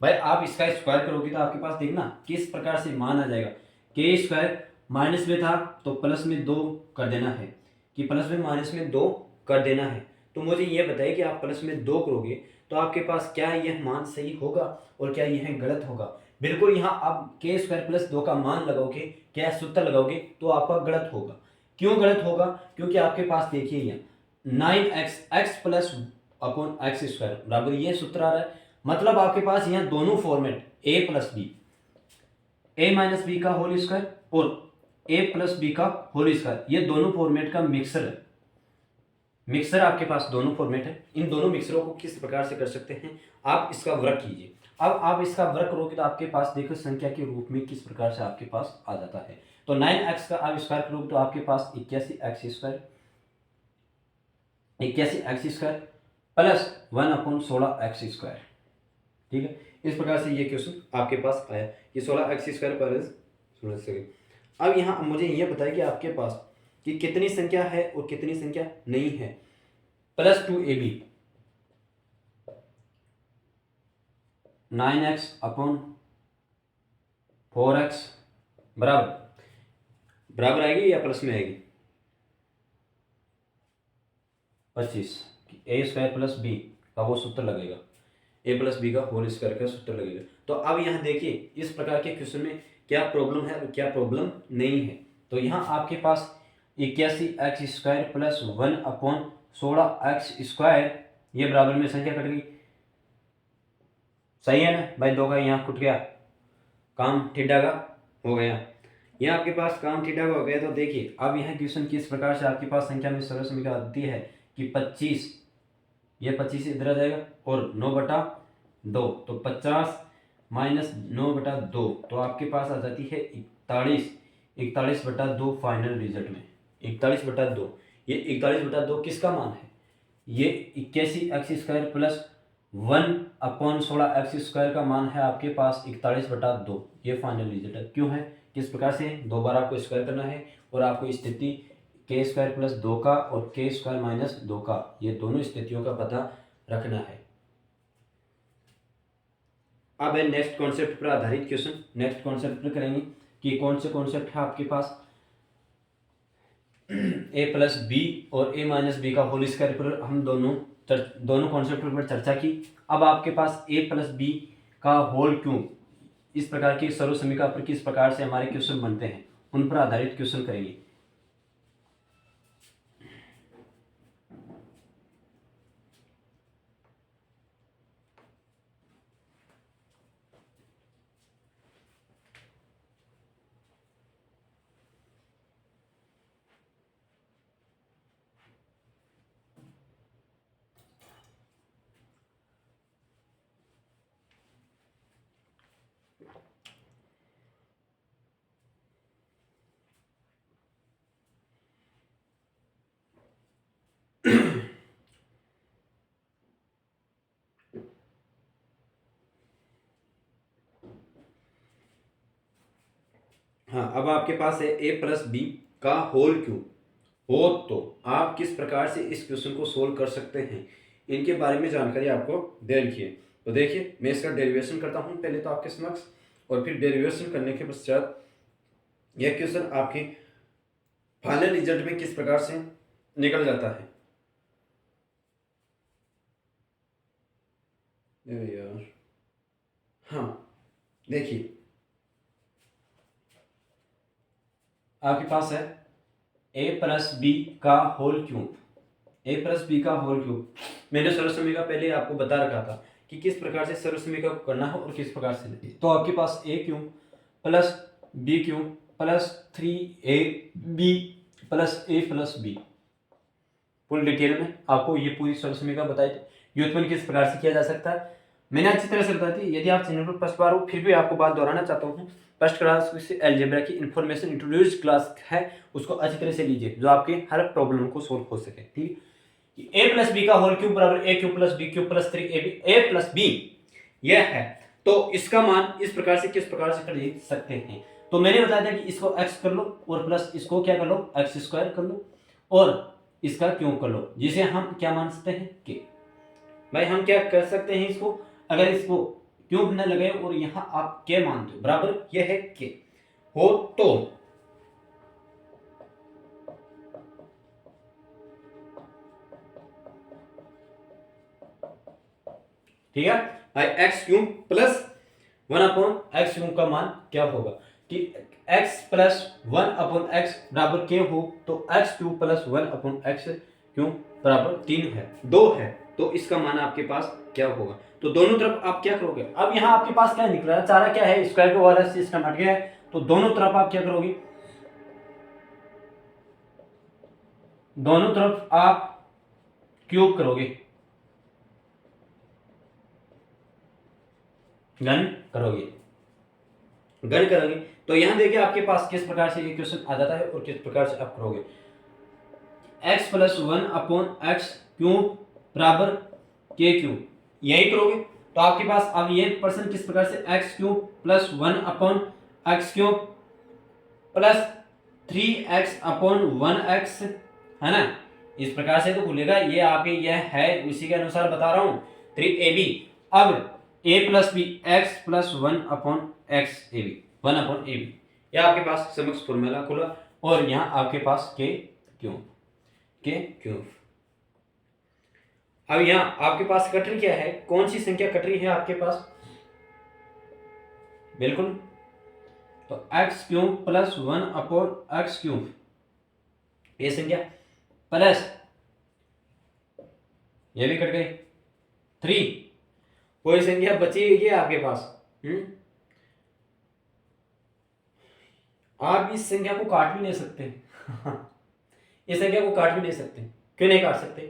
Speaker 1: भाई, आप इसका स्क्वायर करोगे तो आपके पास देखना किस प्रकार से मान आ जाएगा। k² माइनस में था तो प्लस में 2 कर देना है, कि प्लस में माइनस में 2 कर देना है। तो मुझे ये बताइए कि आप प्लस में 2 करोगे तो आपके पास क्या यह मान सही होगा और क्या यह गलत होगा। बिल्कुल यहाँ आप k² प्लस 2 का मान लगाओगे, क्या सूत्र लगाओगे तो आपका गलत होगा। क्यों गलत होगा, क्योंकि आपके पास देखिए यहाँ 9x प्लस अपॉन x² बराबर ये सूत्र आ रहा है, मतलब आपके पास यहाँ दोनों format a plus b, a minus B का होल स्क्वायर और a प्लस बी का होल स्क्वायर, ये दोनों फॉर्मेट का मिक्सर है। मिक्सर आपके पास दोनों फॉर्मेट है। इन दोनों मिक्सरों को किस प्रकार से कर सकते हैं, आप इसका वर्क कीजिए। अब आप इसका वर्क करोगे तो आपके पास देखो संख्या के रूप में किस प्रकार से आपके पास आ जाता है। तो 9x का आप स्क्वायर करोगे तो आपके पास 81x² प्लस 1/16x²। ठीक है, इस प्रकार से ये क्वेश्चन आपके पास आया कि 16x² प्लस 16। अब यहाँ मुझे ये बताइए कि आपके पास कि कितनी संख्या है और कितनी संख्या नहीं है। +2ab 9x/4x बराबर आएगी या प्लस में आएगी 25, a² प्लस बी का वो सूत्र लगेगा, a प्लस बी का होल स्क्वायर का सूत्र लगेगा। तो अब यहाँ देखिए इस प्रकार के क्वेश्चन में क्या प्रॉब्लम है और क्या प्रॉब्लम नहीं है। तो यहाँ आपके पास 81x² प्लस 1/16x², ये बराबर में संख्या कट गई, सही है ना भाई, 2 का यहाँ कट गया, काम थीटा का हो गया, यहाँ आपके पास काम थीटा का हो गया। तो देखिए अब यह क्वेश्चन किस प्रकार से आपके पास संख्या में सरल समीकरण आती है कि 25, ये 25 इधर आ जाएगा और 9/2, तो 50 माइनस 9/2, तो आपके पास आ जाती है 41/2 फाइनल रिजल्ट में 41/2। ये 41/2 किसका मान है, ये 81x² प्लस 1/16x² का मान है आपके पास 41/2, ये फाइनल रिजल्ट है। क्यों है, किस प्रकार से, 2 बार आपको स्क्वायर करना है और आपको स्थिति k² प्लस 2 का और k² माइनस 2 का, ये दोनों स्थितियों का पता रखना है। अब है नेक्स्ट कॉन्सेप्ट पर आधारित क्वेश्चन, नेक्स्ट कॉन्सेप्ट पर करेंगे कि कौन से कॉन्सेप्ट है आपके पास a प्लस बी और a माइनस बी का होल स्क्वायर पर हम दोनों कॉन्सेप्ट पर चर्चा की। अब आपके पास a प्लस बी का होल क्यों, इस प्रकार की सर्व समीकरण पर किस प्रकार से हमारे क्वेश्चन बनते हैं, उन पर आधारित क्वेश्चन करेंगे। हाँ, अब आपके पास है ए प्लस बी का होल क्यूब हो, तो आप किस प्रकार से इस क्वेश्चन को सोल्व कर सकते हैं, इनके बारे में जानकारी आपको दे रखी है। तो देखिए, मैं इसका डेरिवेशन करता हूँ पहले तो आपके समक्ष, और फिर डेरिवेशन करने के पश्चात यह क्वेश्चन आपके फाइनल रिजल्ट में किस प्रकार से निकल जाता है। यार हाँ, देखिए आपके पास है ए प्लस बी का होल क्यूब, ए प्लस बी का होल क्यूब। मैंने सर्वसमीका पहले आपको बता रखा था कि किस प्रकार से सर्वसमीका को करना है और किस प्रकार से नहीं। तो आपके पास A cube plus B cube plus 3ab plus A plus B, full detail में आपको ये पूरी सर्वसमीका बताई थी। व्युत्पन्न किस प्रकार से किया जा सकता है मैंने अच्छी तरह से बताई थी। यदि आप चैनल पर फर्स्ट बार हो, फिर भी आपको बात दोहराना चाहता हूँ, फर्स्ट क्लास से अलजेब्रा की इन्फॉर्मेशन इंट्रोड्यूस क्लास है, उसको अच्छी तरह से लीजिए, जो आपके हर प्रॉब्लम को सोल्व हो सके। ठीक है, ए प्लस बी का होल क्यूब बराबर A cube plus B cube plus 3ab A plus B, यह है। तो इसका मान इस प्रकार से किस प्रकार से कर सकते हैं, तो मैंने बताया था कि इसको x कर लो और प्लस इसको क्या कर लो, x स्क्वायर कर लो, और इसका क्यूब कर लो, जिसे हम क्या मान सकते हैं, के। भाई हम क्या कर सकते हैं, इसको अगर इसको क्यूब न लगे और यहां आप के मानते हो बराबर यह है के हो, तो ठीक है भाई, x cube plus 1/x cube का मान क्या होगा कि x प्लस 1/x बराबर के हो, तो x cube plus 1/x cube बराबर 3 है, 2 है, तो इसका मान आपके पास क्या होगा। तो दोनों तरफ आप क्या करोगे, अब यहाँ आपके पास क्या निकल रहा है, चारा क्या है, स्क्वायर के वाला सिस्टम हट गया है, तो दोनों तरफ आप क्या करोगे, दोनों तरफ आप क्यूब करोगे, घन करोगे, घन करोगे। तो यहां देखिए आपके पास किस प्रकार से ये क्वेश्चन आ जाता है और किस प्रकार से आप करोगे, x प्लस 1/x क्यूब बराबर के क्यूब, यही करोगे। तो आपके पास अब ये पर्सन किस प्रकार से x cube plus 1/x cube plus 3x/1x है ना, इस प्रकार से तो भूलेगा, ये आपके यह है उसी के अनुसार बता रहा हूं 3ab। अब a plus b x plus 1/x ab 1/ab, यह आपके पास समक्ष फॉर्मूला खुला, और यहां आपके पास के क्यूब। अब यहां आपके पास कट रही क्या है, कौन सी संख्या कट रही है आपके पास, बिल्कुल, तो x cube plus 1/x cube, ये संख्या प्लस ये भी कट गई 3, कोई संख्या बची है आपके पास। आप इस संख्या को काट भी नहीं सकते इस संख्या को काट भी नहीं सकते, क्यों नहीं काट सकते,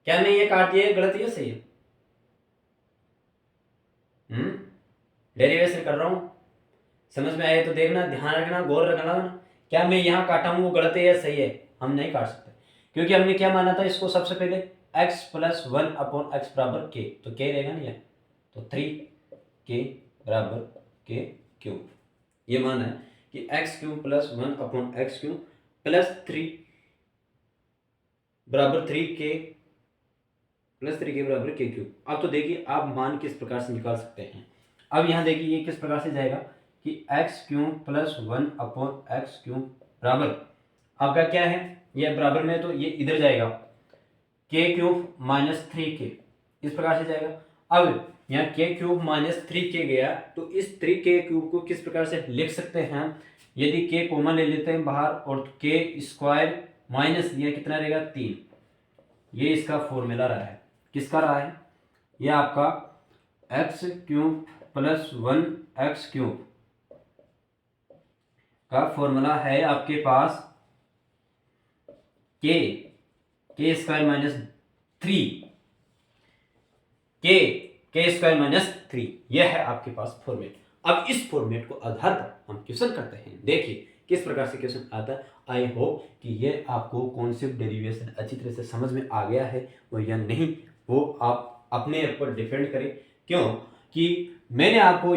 Speaker 1: क्या मैं ये काट दिया गलत है सही है, डेरिवेशन कर रहा हूं, समझ में आए तो देखना, ध्यान रखना, गौर रखना, क्या मैं यहाँ काटा हूं वो गलत है या सही है, हम नहीं काट सकते, क्योंकि हमने क्या माना था इसको सबसे पहले x प्लस 1/x बराबर के, तो के रहेगा नहीं, तो 3k बराबर के क्यूब, ये माना है कि x cube plus 1/x cube plus 3 बराबर 3k प्लस 3k बराबर के क्यूब। अब तो देखिए आप मान किस प्रकार से निकाल सकते हैं। अब यहाँ देखिए ये किस प्रकार से जाएगा कि x cube plus 1/x cube बराबर आपका क्या है, ये बराबर में, तो ये इधर जाएगा के क्यूब माइनस 3k, इस प्रकार से जाएगा। अब यहाँ के क्यूब माइनस 3k गया, तो इस 3k क्यूब को किस प्रकार से लिख सकते हैं, यदि k कॉमन ले लेते हैं बाहर, और के स्क्वायर माइनस ये कितना रहेगा 3, ये इसका फॉर्मूला रहा है, किसका रहा है, ये आपका x cube plus 1x cube का फॉर्मूला है आपके पास, के स्क्वायर माइनस 3, के स्क्वायर माइनस 3, यह है आपके पास फॉर्मेट। अब इस फॉर्मेट को आधार पर हम क्वेश्चन करते हैं, देखिए किस प्रकार से क्वेश्चन आता है। आई होप कि ये आपको कॉन्सेप्ट डेरिवेशन अच्छी तरह से समझ में आ गया है, और या नहीं वो आप अपने ऊपर डिपेंड करें, क्यों कि मैंने आपको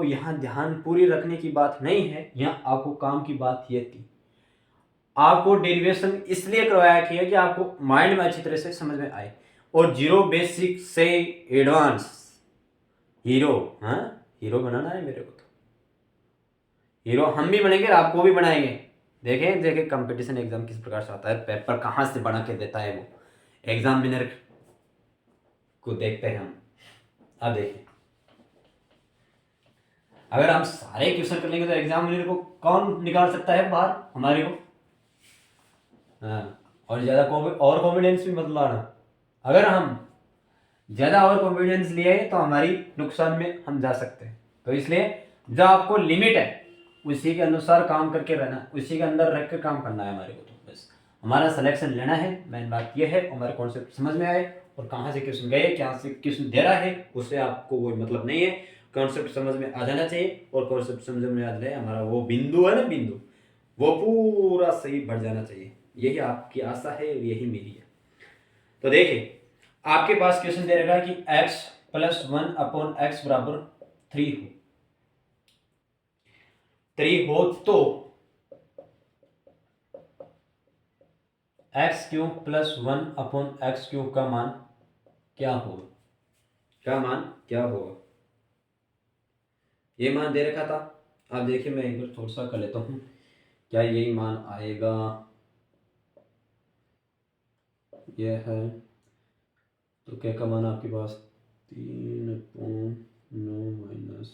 Speaker 1: यहाँ ध्यान पूरी रखने की बात नहीं है, यहाँ आपको काम की बात ये थी। आपको डेरिवेशन इसलिए करवाया किया कि आपको माइंड में अच्छी तरह से समझ में आए। और जीरो बेसिक से एडवांस हीरो, हाँ हीरो बनाना है मेरे को, तो हीरो हम भी बनेंगे और आपको भी बनाएंगे। देखें देखें कंपटीशन एग्जाम किस प्रकार से आता है, पेपर कहाँ से बना के देता है वो एग्जामिनर को देखते हैं हम। अब देखिए, अगर हम सारे क्वेश्चन कर लेंगे तो एग्जामिनर को कौन निकाल सकता है बाहर, हमारे को। हाँ, और ज़्यादा और कॉन्फिडेंस भी मत लाना। अगर हम ज़्यादा और कॉन्फिडेंस लिए तो हमारी नुकसान में हम जा सकते हैं। तो इसलिए जो आपको लिमिट है उसी के अनुसार काम करके रहना, उसी के अंदर रख के काम करना है हमारे को। तो बस हमारा सिलेक्शन लेना है, मेन बात यह है। हमारे कॉन्सेप्ट समझ में आए और कहाँ से क्वेश्चन गए, कहाँ से क्वेश्चन दे रहा है, उससे आपको कोई मतलब नहीं है। कॉन्सेप्ट समझ में आ जाना चाहिए, और कॉन्सेप्ट समझ में आ जाए हमारा वो बिंदु है ना, बिंदु वो पूरा सही बढ़ जाना चाहिए। यही आपकी आशा है, यही मेरी है। तो देखिए, आपके पास क्वेश्चन दे रखा है कि x + 1/x बराबर 3 हो तो x³ + 1/x³ का मान क्या होगा, क्या होगा। ये मान दे रखा था। आप देखिए, मैं एक बार थोड़ा सा कर लेता हूँ, क्या यही मान आएगा। यह है तो क्या का मान आपके पास 3/9 -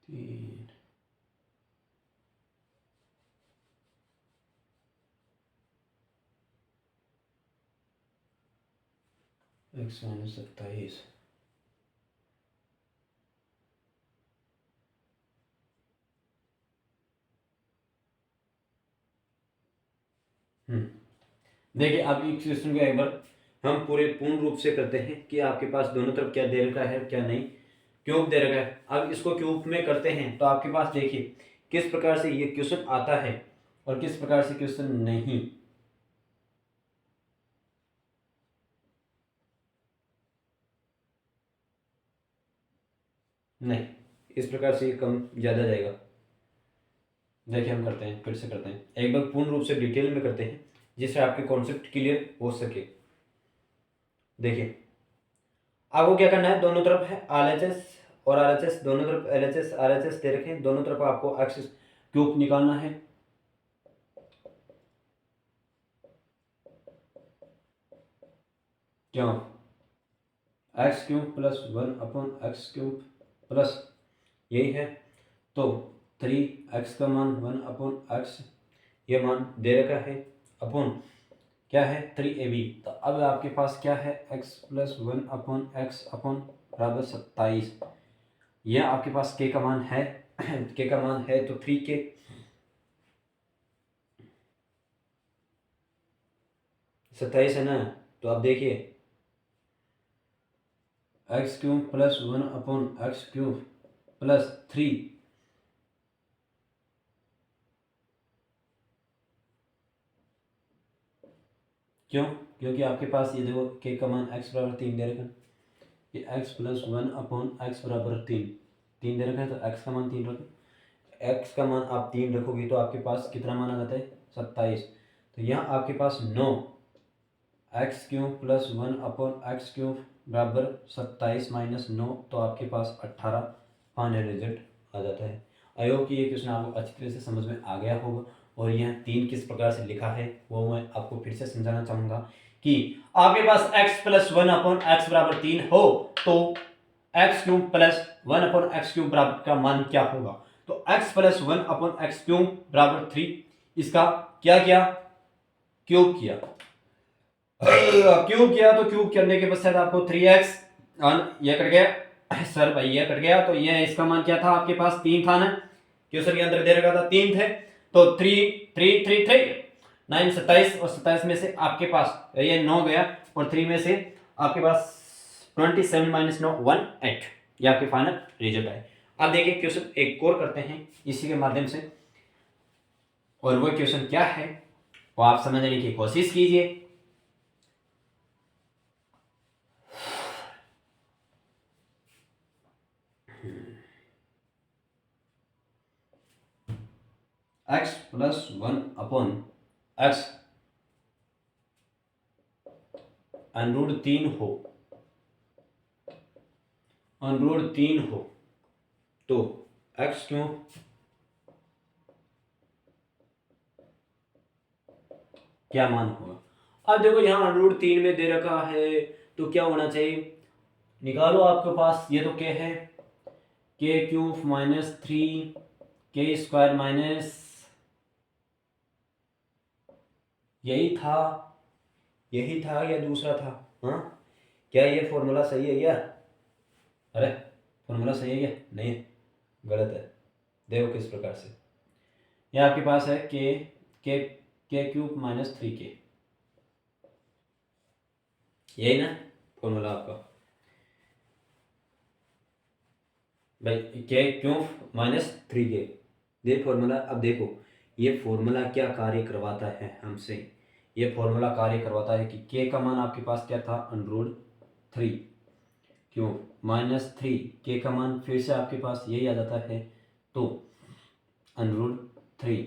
Speaker 1: 3। x - 27। देखिए, अब इस क्वेश्चन को एक बार हम पूर्ण रूप से करते हैं कि आपके पास दोनों तरफ क्या दे रखा है, क्या नहीं। क्यूब दे रखा है। अब इसको क्यूब में करते हैं तो आपके पास देखिए किस प्रकार से ये क्वेश्चन आता है और किस प्रकार से क्वेश्चन नहीं। नहीं, इस प्रकार से कम ज़्यादा जाएगा। देखिए, हम करते हैं, फिर से करते हैं, एक बार पूर्ण रूप से डिटेल में करते हैं जिससे आपके कॉन्सेप्ट क्लियर हो सके। देखिए, आपको क्या करना है, दोनों तरफ है RHS और RHS, दोनों तरफ LHS RHS दे रखे हैं, दोनों तरफ आपको x³ निकालना है। क्यों, x³ + 1/x³ प्लस यही है तो 3x का मान 1/x, ये मान दे रखा है, अपॉन क्या है 3ab। तो अब आपके पास क्या है, x + 1/x अपॉन बराबर 27। यह आपके पास k का मान है k का मान है तो 3k। सत्ताईस है ना, तो आप देखिए x³ + 1/x³ प्लस 3। क्यों, क्योंकि आपके पास ये देखो k का मान x बराबर 3 दे रखा है, ये x + 1/x बराबर 3 दे रखा है, तो x का मान 3 रखो। x का मान आप 3 रखोगे तो आपके पास कितना मान आ जाता है, 27। तो यहाँ आपके पास 9 x³ + 1/x³ बराबर 27 - 9, तो आपके पास 18 फाइनल रिजल्ट आ जाता है। आई होप कि ये क्वेश्चन आपको अच्छी तरह से समझ में आ गया होगा। और यह 3 किस प्रकार से लिखा है वो मैं आपको फिर से समझाना चाहूँगा कि आपके पास x + 1/x बराबर 3 हो तो x³ + 1/x³ बराबर का मान क्या होगा। तो x + 1/x³ बराबर 3, इसका क्या किया, क्यूब किया। क्यूब किया तो क्यूब करने के पश्चात आपको 3x ये कट गया सर भाई, ये कट गया। तो ये इसका मान क्या था, आपके पास 3 था ना, क्वेश्चन के अंदर दे रखा था 3 थे। तो 3 3 3 3 9 27, और 27 में से आपके पास ये 9 गया, और 3 में से आपके पास 27 - 9 18, ये आपके फाइनल रिजल्ट है। अब देखिए क्वेश्चन एक और करते हैं इसी के माध्यम से, और वो क्वेश्चन क्या है वो आप समझने की कोशिश कीजिए। एक्स प्लस 1 अपॉन एक्स √3 हो, √3 हो तो एक्स क्यों क्या मान होगा। अब देखो यहाँ √3 में दे रखा है तो क्या होना चाहिए, निकालो आपके पास। ये तो क्या है, k³ माइनस 3 k² माइनस, यही था या दूसरा था। हाँ, क्या ये फॉर्मूला सही है क्या? अरे फॉर्मूला सही है क्या? नहीं, गलत है। देखो किस प्रकार से, ये आपके पास है k³ माइनस 3k, यही ना फॉर्मूला आपका भाई, k³ माइनस 3k, ये फॉर्मूला। अब देखो ये फॉर्मूला क्या कार्य करवाता है हमसे, ये फॉर्मूला कार्य करवाता है कि k का मान आपके पास क्या था, √3 क्यों माइनस 3, k का मान फिर से आपके पास यही आ जाता है तो √3।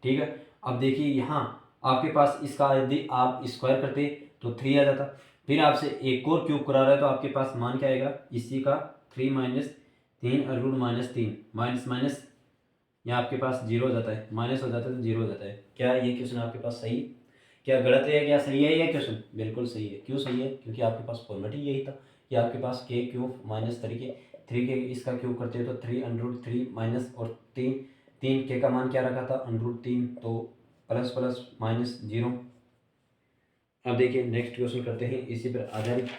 Speaker 1: ठीक है, अब देखिए यहाँ आपके पास इसका यदि आप स्क्वायर करते तो 3 आ जाता, फिर आपसे एक और क्यूब करा रहा है तो आपके पास मान क्या आएगा इसी का, 3 माइनस 3 √-3 माइनस माइनस, यहाँ आपके पास जीरो हो जाता है, माइनस हो जाता है तो जीरो हो जाता है। क्या ये क्वेश्चन आपके पास सही है? क्या गलत है, क्या सही है? ये क्वेश्चन बिल्कुल सही है। क्यों सही है? क्योंकि आपके पास फॉर्मेट ही यही था कि आपके पास k³ माइनस 3 के इसका क्यूब करते हैं तो 3 माइनस और 3 k का मान क्या रखा था, √3, तो प्लस प्लस माइनस जीरो। अब देखिए नेक्स्ट क्वेश्चन करते हैं इसी पर आधारित,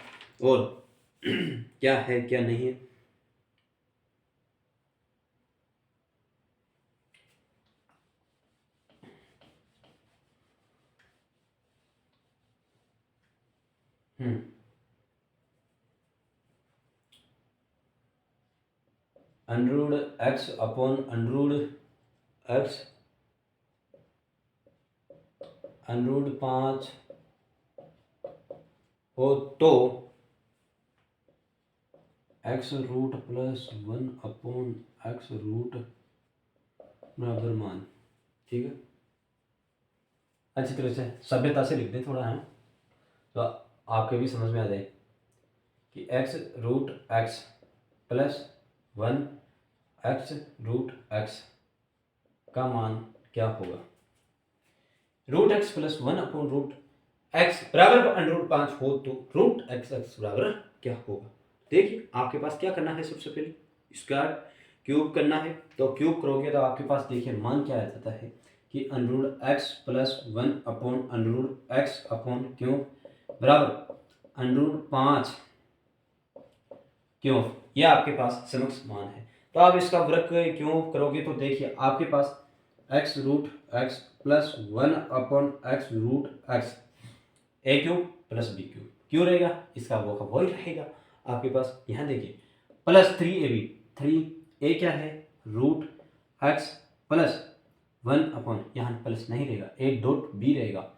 Speaker 1: और क्या है क्या नहीं है। √x अपॉन √x √5 हो तो x√+1 अपॉन x√ बराबर मान। ठीक है, अच्छी तरह से सभ्यता से लिख दें थोड़ा है तो आपके भी समझ में आ जाए कि x√x+1 x√x का मान क्या होगा। √x+1 अपॉन √x बराबर √5 हो तो √x बराबर क्या होगा। देखिए आपके पास क्या करना है, सबसे पहले स्क्वायर क्यूब करना है, तो क्यूब करोगे तो आपके पास देखिए मान क्या आ जाता है कि √x+1 upon √x upon cube बराबर √5 क्यों, यह आपके पास समक्ष मान है। तो आप इसका वर्ग क्यों करोगे तो देखिए आपके पास x√x+1 अपॉन x√x ए क्यूब प्लस बी क्यूब क्यों रहेगा, इसका वो का वही रहेगा आपके पास। यहाँ देखिए +3ab, 3a क्या है √x +1 अपॉन, यहाँ प्लस नहीं रहेगा, a.b रहेगा,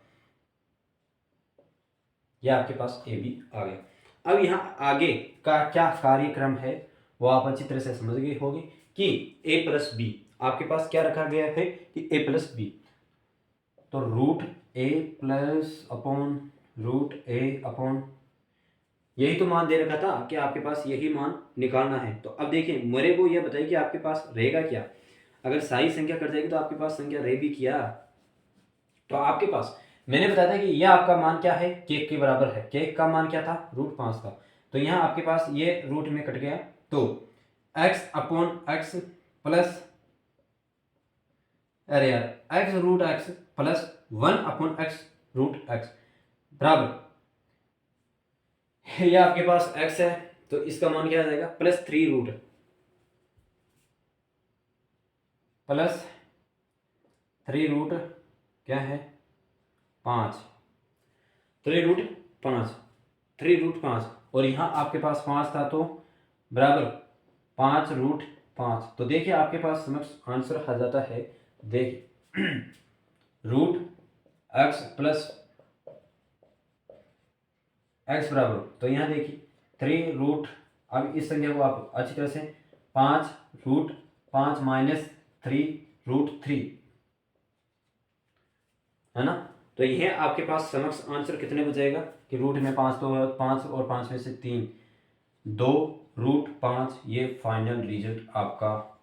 Speaker 1: यह आपके पास ए बी आ गया। अब यहाँ आगे का क्या कार्यक्रम है वो आप अच्छी तरह से समझ गए होंगे कि a+b आपके पास क्या रखा गया है कि a+b, तो √a अपॉन यही तो मान दे रखा था कि आपके पास यही मान निकालना है। तो अब देखिए मेरे को यह बताइए कि आपके पास रहेगा क्या, अगर सारी संख्या कट जाएगी तो आपके पास संख्या रहेगी क्या। तो आपके पास मैंने बताया था कि यह आपका मान क्या है, केक के बराबर है। केक का मान क्या था √5 का, तो यहाँ आपके पास ये रूट में कट गया तो x अपॉन एक्स प्लस, अरे यार x√x+1 अपॉन x√x बराबर, ये आपके पास x है तो इसका मान क्या आ जाएगा +3 क्या है 5, 3√5 और यहाँ आपके पास 5 था तो बराबर 5√5। तो देखिए आपके पास समक्ष आंसर आ जाता है, देखिए √x बराबर, तो यहाँ देखिए 3 अब इस संख्या को आप अच्छी तरह से 5√5 माइनस 3 √3 है ना। तो यह आपके पास समक्ष आंसर कितने बचेगा कि रूट में 5 तो 5 और 5 में से 3 2 √5 ये फाइनल रिजल्ट आपका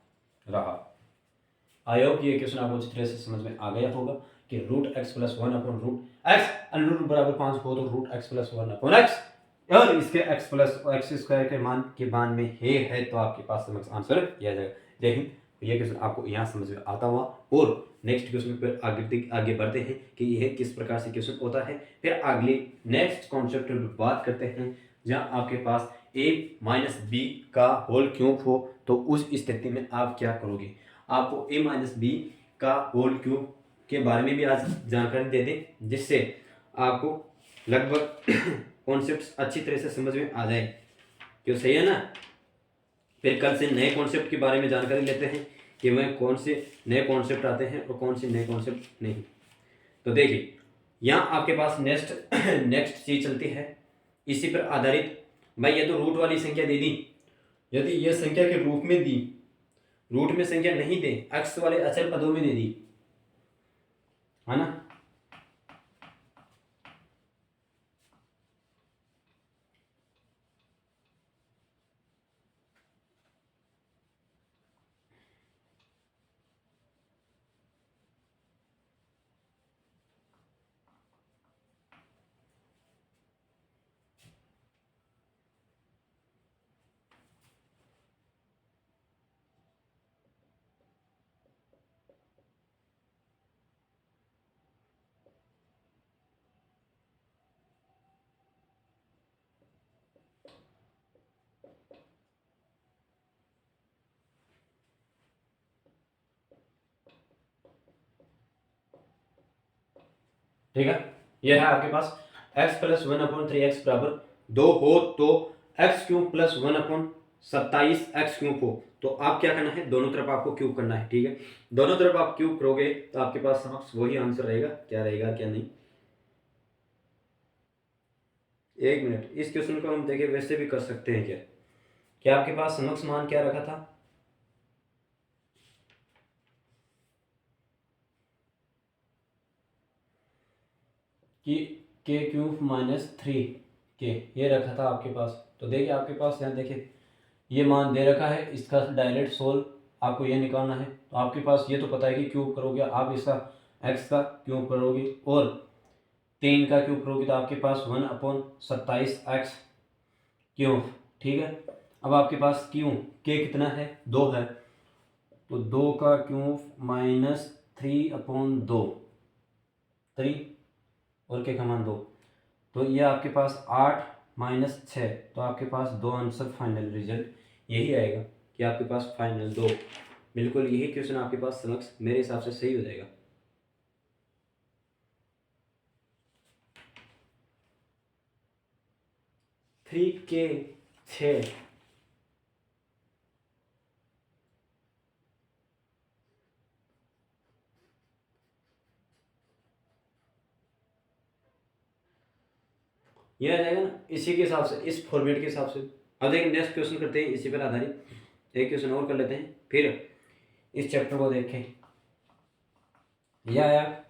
Speaker 1: रहा। आई होप ये क्वेश्चन आपको अच्छी तरह से समझ में आ गया होगा कि √x + 1 अपॉन √x √, बराबर 5 हो तो √x + 1 अपॉन x और इसके x + x² के मान में है तो आपके पास समक्ष आंसर यह जाएगा। लेकिन ये क्वेश्चन आपको यहाँ समझ में आता हुआ और नेक्स्ट क्वेश्चन पर आगे बढ़ते हैं कि यह किस प्रकार से क्वेश्चन होता है। फिर अगली नेक्स्ट कॉन्सेप्ट पर बात करते हैं जहाँ आपके पास a - b का होल क्यूब हो तो उस स्थिति में आप क्या करोगे। आपको a - b का होल क्यूब के बारे में भी आज जानकारी दे दें जिससे आपको लगभग कॉन्सेप्ट अच्छी तरह से समझ में आ जाए। क्यों, सही है ना। फिर कल से नए कॉन्सेप्ट के बारे में जानकारी लेते हैं कि वह कौन से नए कॉन्सेप्ट आते हैं और कौन से नए कॉन्सेप्ट नहीं। तो देखिए यहाँ आपके पास नेक्स्ट चीज चलती है इसी पर आधारित। भाई ये तो रूट वाली संख्या दे दी, यदि ये संख्या के रूप में दी, रूट में संख्या नहीं दे, एक्स वाले अचल पदों में दे दी, है ना। ठीक है, यह है आपके पास x + 1/3x बराबर 2 हो तो x³ + 1/27 x³ हो तो आप क्या करना है, दोनों तरफ आपको क्यूब करना है। ठीक है, दोनों तरफ आप क्यूब करोगे तो आपके पास समक्ष वही आंसर रहेगा, क्या रहेगा क्या नहीं। एक मिनट, इस क्वेश्चन को हम देखें वैसे भी कर सकते हैं क्या आपके पास समक्ष मान क्या रखा था कि k³ - 3k ये रखा था आपके पास। तो देखिए आपके पास यहाँ देखिए ये मान दे रखा है, इसका डायरेक्ट सोल्व आपको ये निकालना है। तो आपके पास ये तो पता है कि क्यूब करोगे आप इसका x का क्यूब करोगे और 3 का क्यूब करोगे तो आपके पास 1/27 x³। ठीक है, अब आपके पास क्यों k कितना है, 2 है तो 2 का क्यूब -3/2 3 और k का मान 2 तो ये आपके पास 8 - 6 तो आपके पास 2 आंसर फाइनल रिजल्ट यही आएगा कि आपके पास फाइनल 2। बिल्कुल यही क्वेश्चन आपके पास समक्ष मेरे हिसाब से सही हो जाएगा। थ्री के 6 ये आ जाएगा ना इसी के हिसाब से, इस फॉर्मेट के हिसाब से। अब देखिए नेक्स्ट क्वेश्चन करते हैं इसी पर आधारित, एक क्वेश्चन और कर लेते हैं फिर इस चैप्टर को देखें। यह आया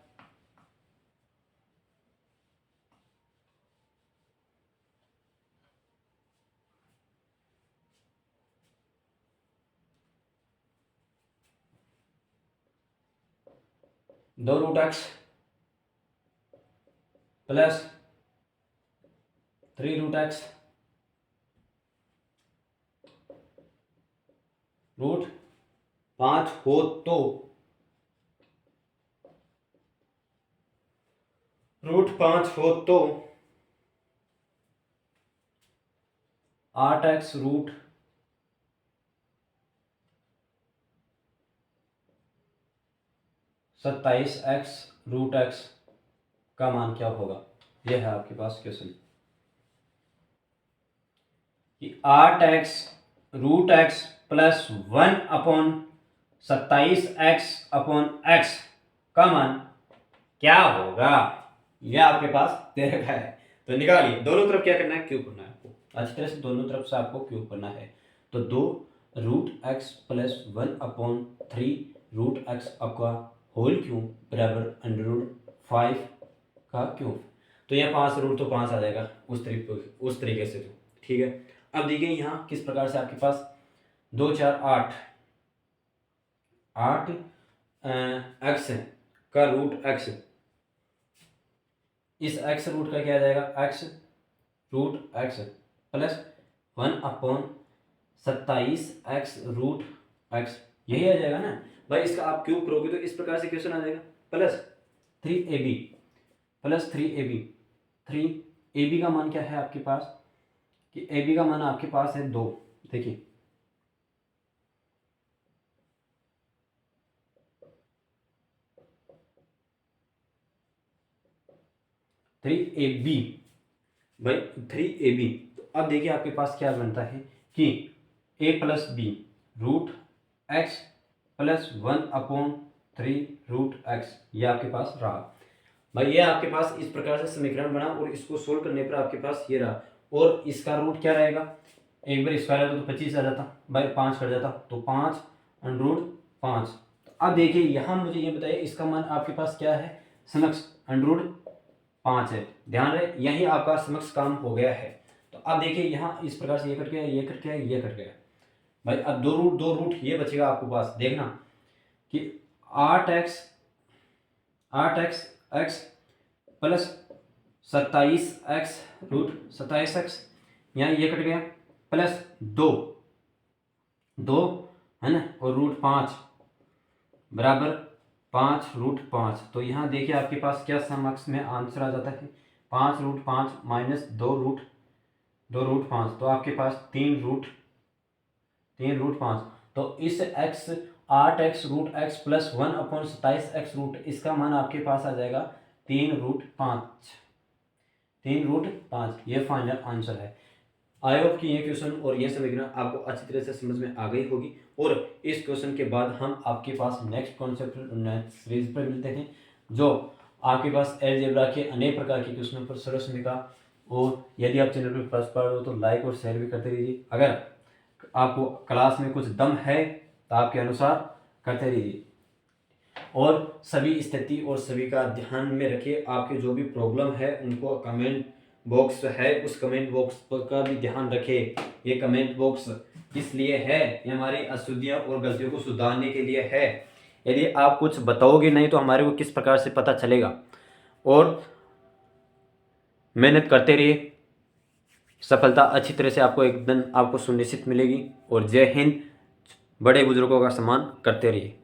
Speaker 1: 2√x + 3√x √5 हो तो √5 हो तो 8x √27x √x का मान क्या होगा। यह है आपके पास क्वेश्चन कि 8x √x + 1/27x का मान क्या होगा। यह आपके पास दे रखा है तो निकालिए। दोनों तरफ क्या करना है, क्यूब करना है आपको अच्छी तरह से, दोनों तरफ से आपको क्यूब करना है। तो 2 √x + 1/3 रूट एक्स आपका होल क्यूब बराबर अंडर रूट 5 का क्यूब। तो यहाँ 5 रूट तो 5 आ जाएगा उस तरीके से। तो ठीक है, अब देखिए यहाँ किस प्रकार से आपके पास 2 4 8 8 एक्स का रूट एक्स, इस एक्स रूट का क्या आ जाएगा, x root x plus 1/27 root x, यही आ जाएगा ना भाई। इसका आप क्यूब करोगे तो इस प्रकार से क्वेश्चन आ जाएगा, plus 3ab plus 3ab। 3ab का मान क्या है आपके पास, कि ab का मान आपके पास है 2। देखिए 3ab भाई 3ab। तो अब देखिए आपके पास क्या बनता है कि a plus b root x plus 1/3 root x, ये आपके पास रहा भाई। ये आपके पास इस प्रकार से समीकरण बना और इसको सोल्व करने पर आपके पास ये रहा। और इसका रूट क्या रहेगा, एक बार स्क्वायर आता तो 25 आ जाता भाई, 5 कट जाता तो 5 अंडर 5। तो अब देखिए यहाँ मुझे ये बताइए इसका मान आपके पास क्या है, समक्ष अंडर 5 है। ध्यान रहे यही आपका समक्ष काम हो गया है। तो अब देखिए यहाँ इस प्रकार से ये कट गया, ये कट गया, ये कट गया भाई। अब दो रूट ये बचेगा आपके पास, देखना कि 8x x plus 27x root 27x, यहाँ ये कट गया, प्लस 2 है ना, और रूट 5 बराबर 5 रूट 5। तो यहाँ देखिए आपके पास क्या समक्ष में आंसर आ जाता है, 5 रूट 5 माइनस 2 रूट 5, तो आपके पास 3 रूट 5। तो इस x 8x root x plus 1/27x root, इसका मान आपके पास आ जाएगा 3 रूट 5। ये फाइनल आंसर है। आई होप कि ये क्वेश्चन और ये समीकरण आपको अच्छी तरह से समझ में आ गई होगी। और इस क्वेश्चन के बाद हम आपके पास नेक्स्ट कॉन्सेप्ट नेक्स्ट सीरीज पर मिलते हैं, जो आपके पास अलजेब्रा के अनेक प्रकार के क्वेश्चनों पर सरल समीकरण। और यदि आप चैनल पर फर्स्ट बार हो तो लाइक और शेयर भी करते रहिए। अगर आपको क्लास में कुछ दम है तो आपके अनुसार करते रहिए। और सभी स्थिति और सभी का ध्यान में रखिए, आपके जो भी प्रॉब्लम है उनको कमेंट बॉक्स है, उस कमेंट बॉक्स का भी ध्यान रखें। ये कमेंट बॉक्स किस लिए है, ये हमारी अशुद्धियाँ और गलतियों को सुधारने के लिए है। यदि आप कुछ बताओगे नहीं तो हमारे को किस प्रकार से पता चलेगा। और मेहनत करते रहिए, सफलता अच्छी तरह से आपको एक दिन आपको सुनिश्चित मिलेगी। और जय हिंद, बड़े बुजुर्गों का सम्मान करते रहिए।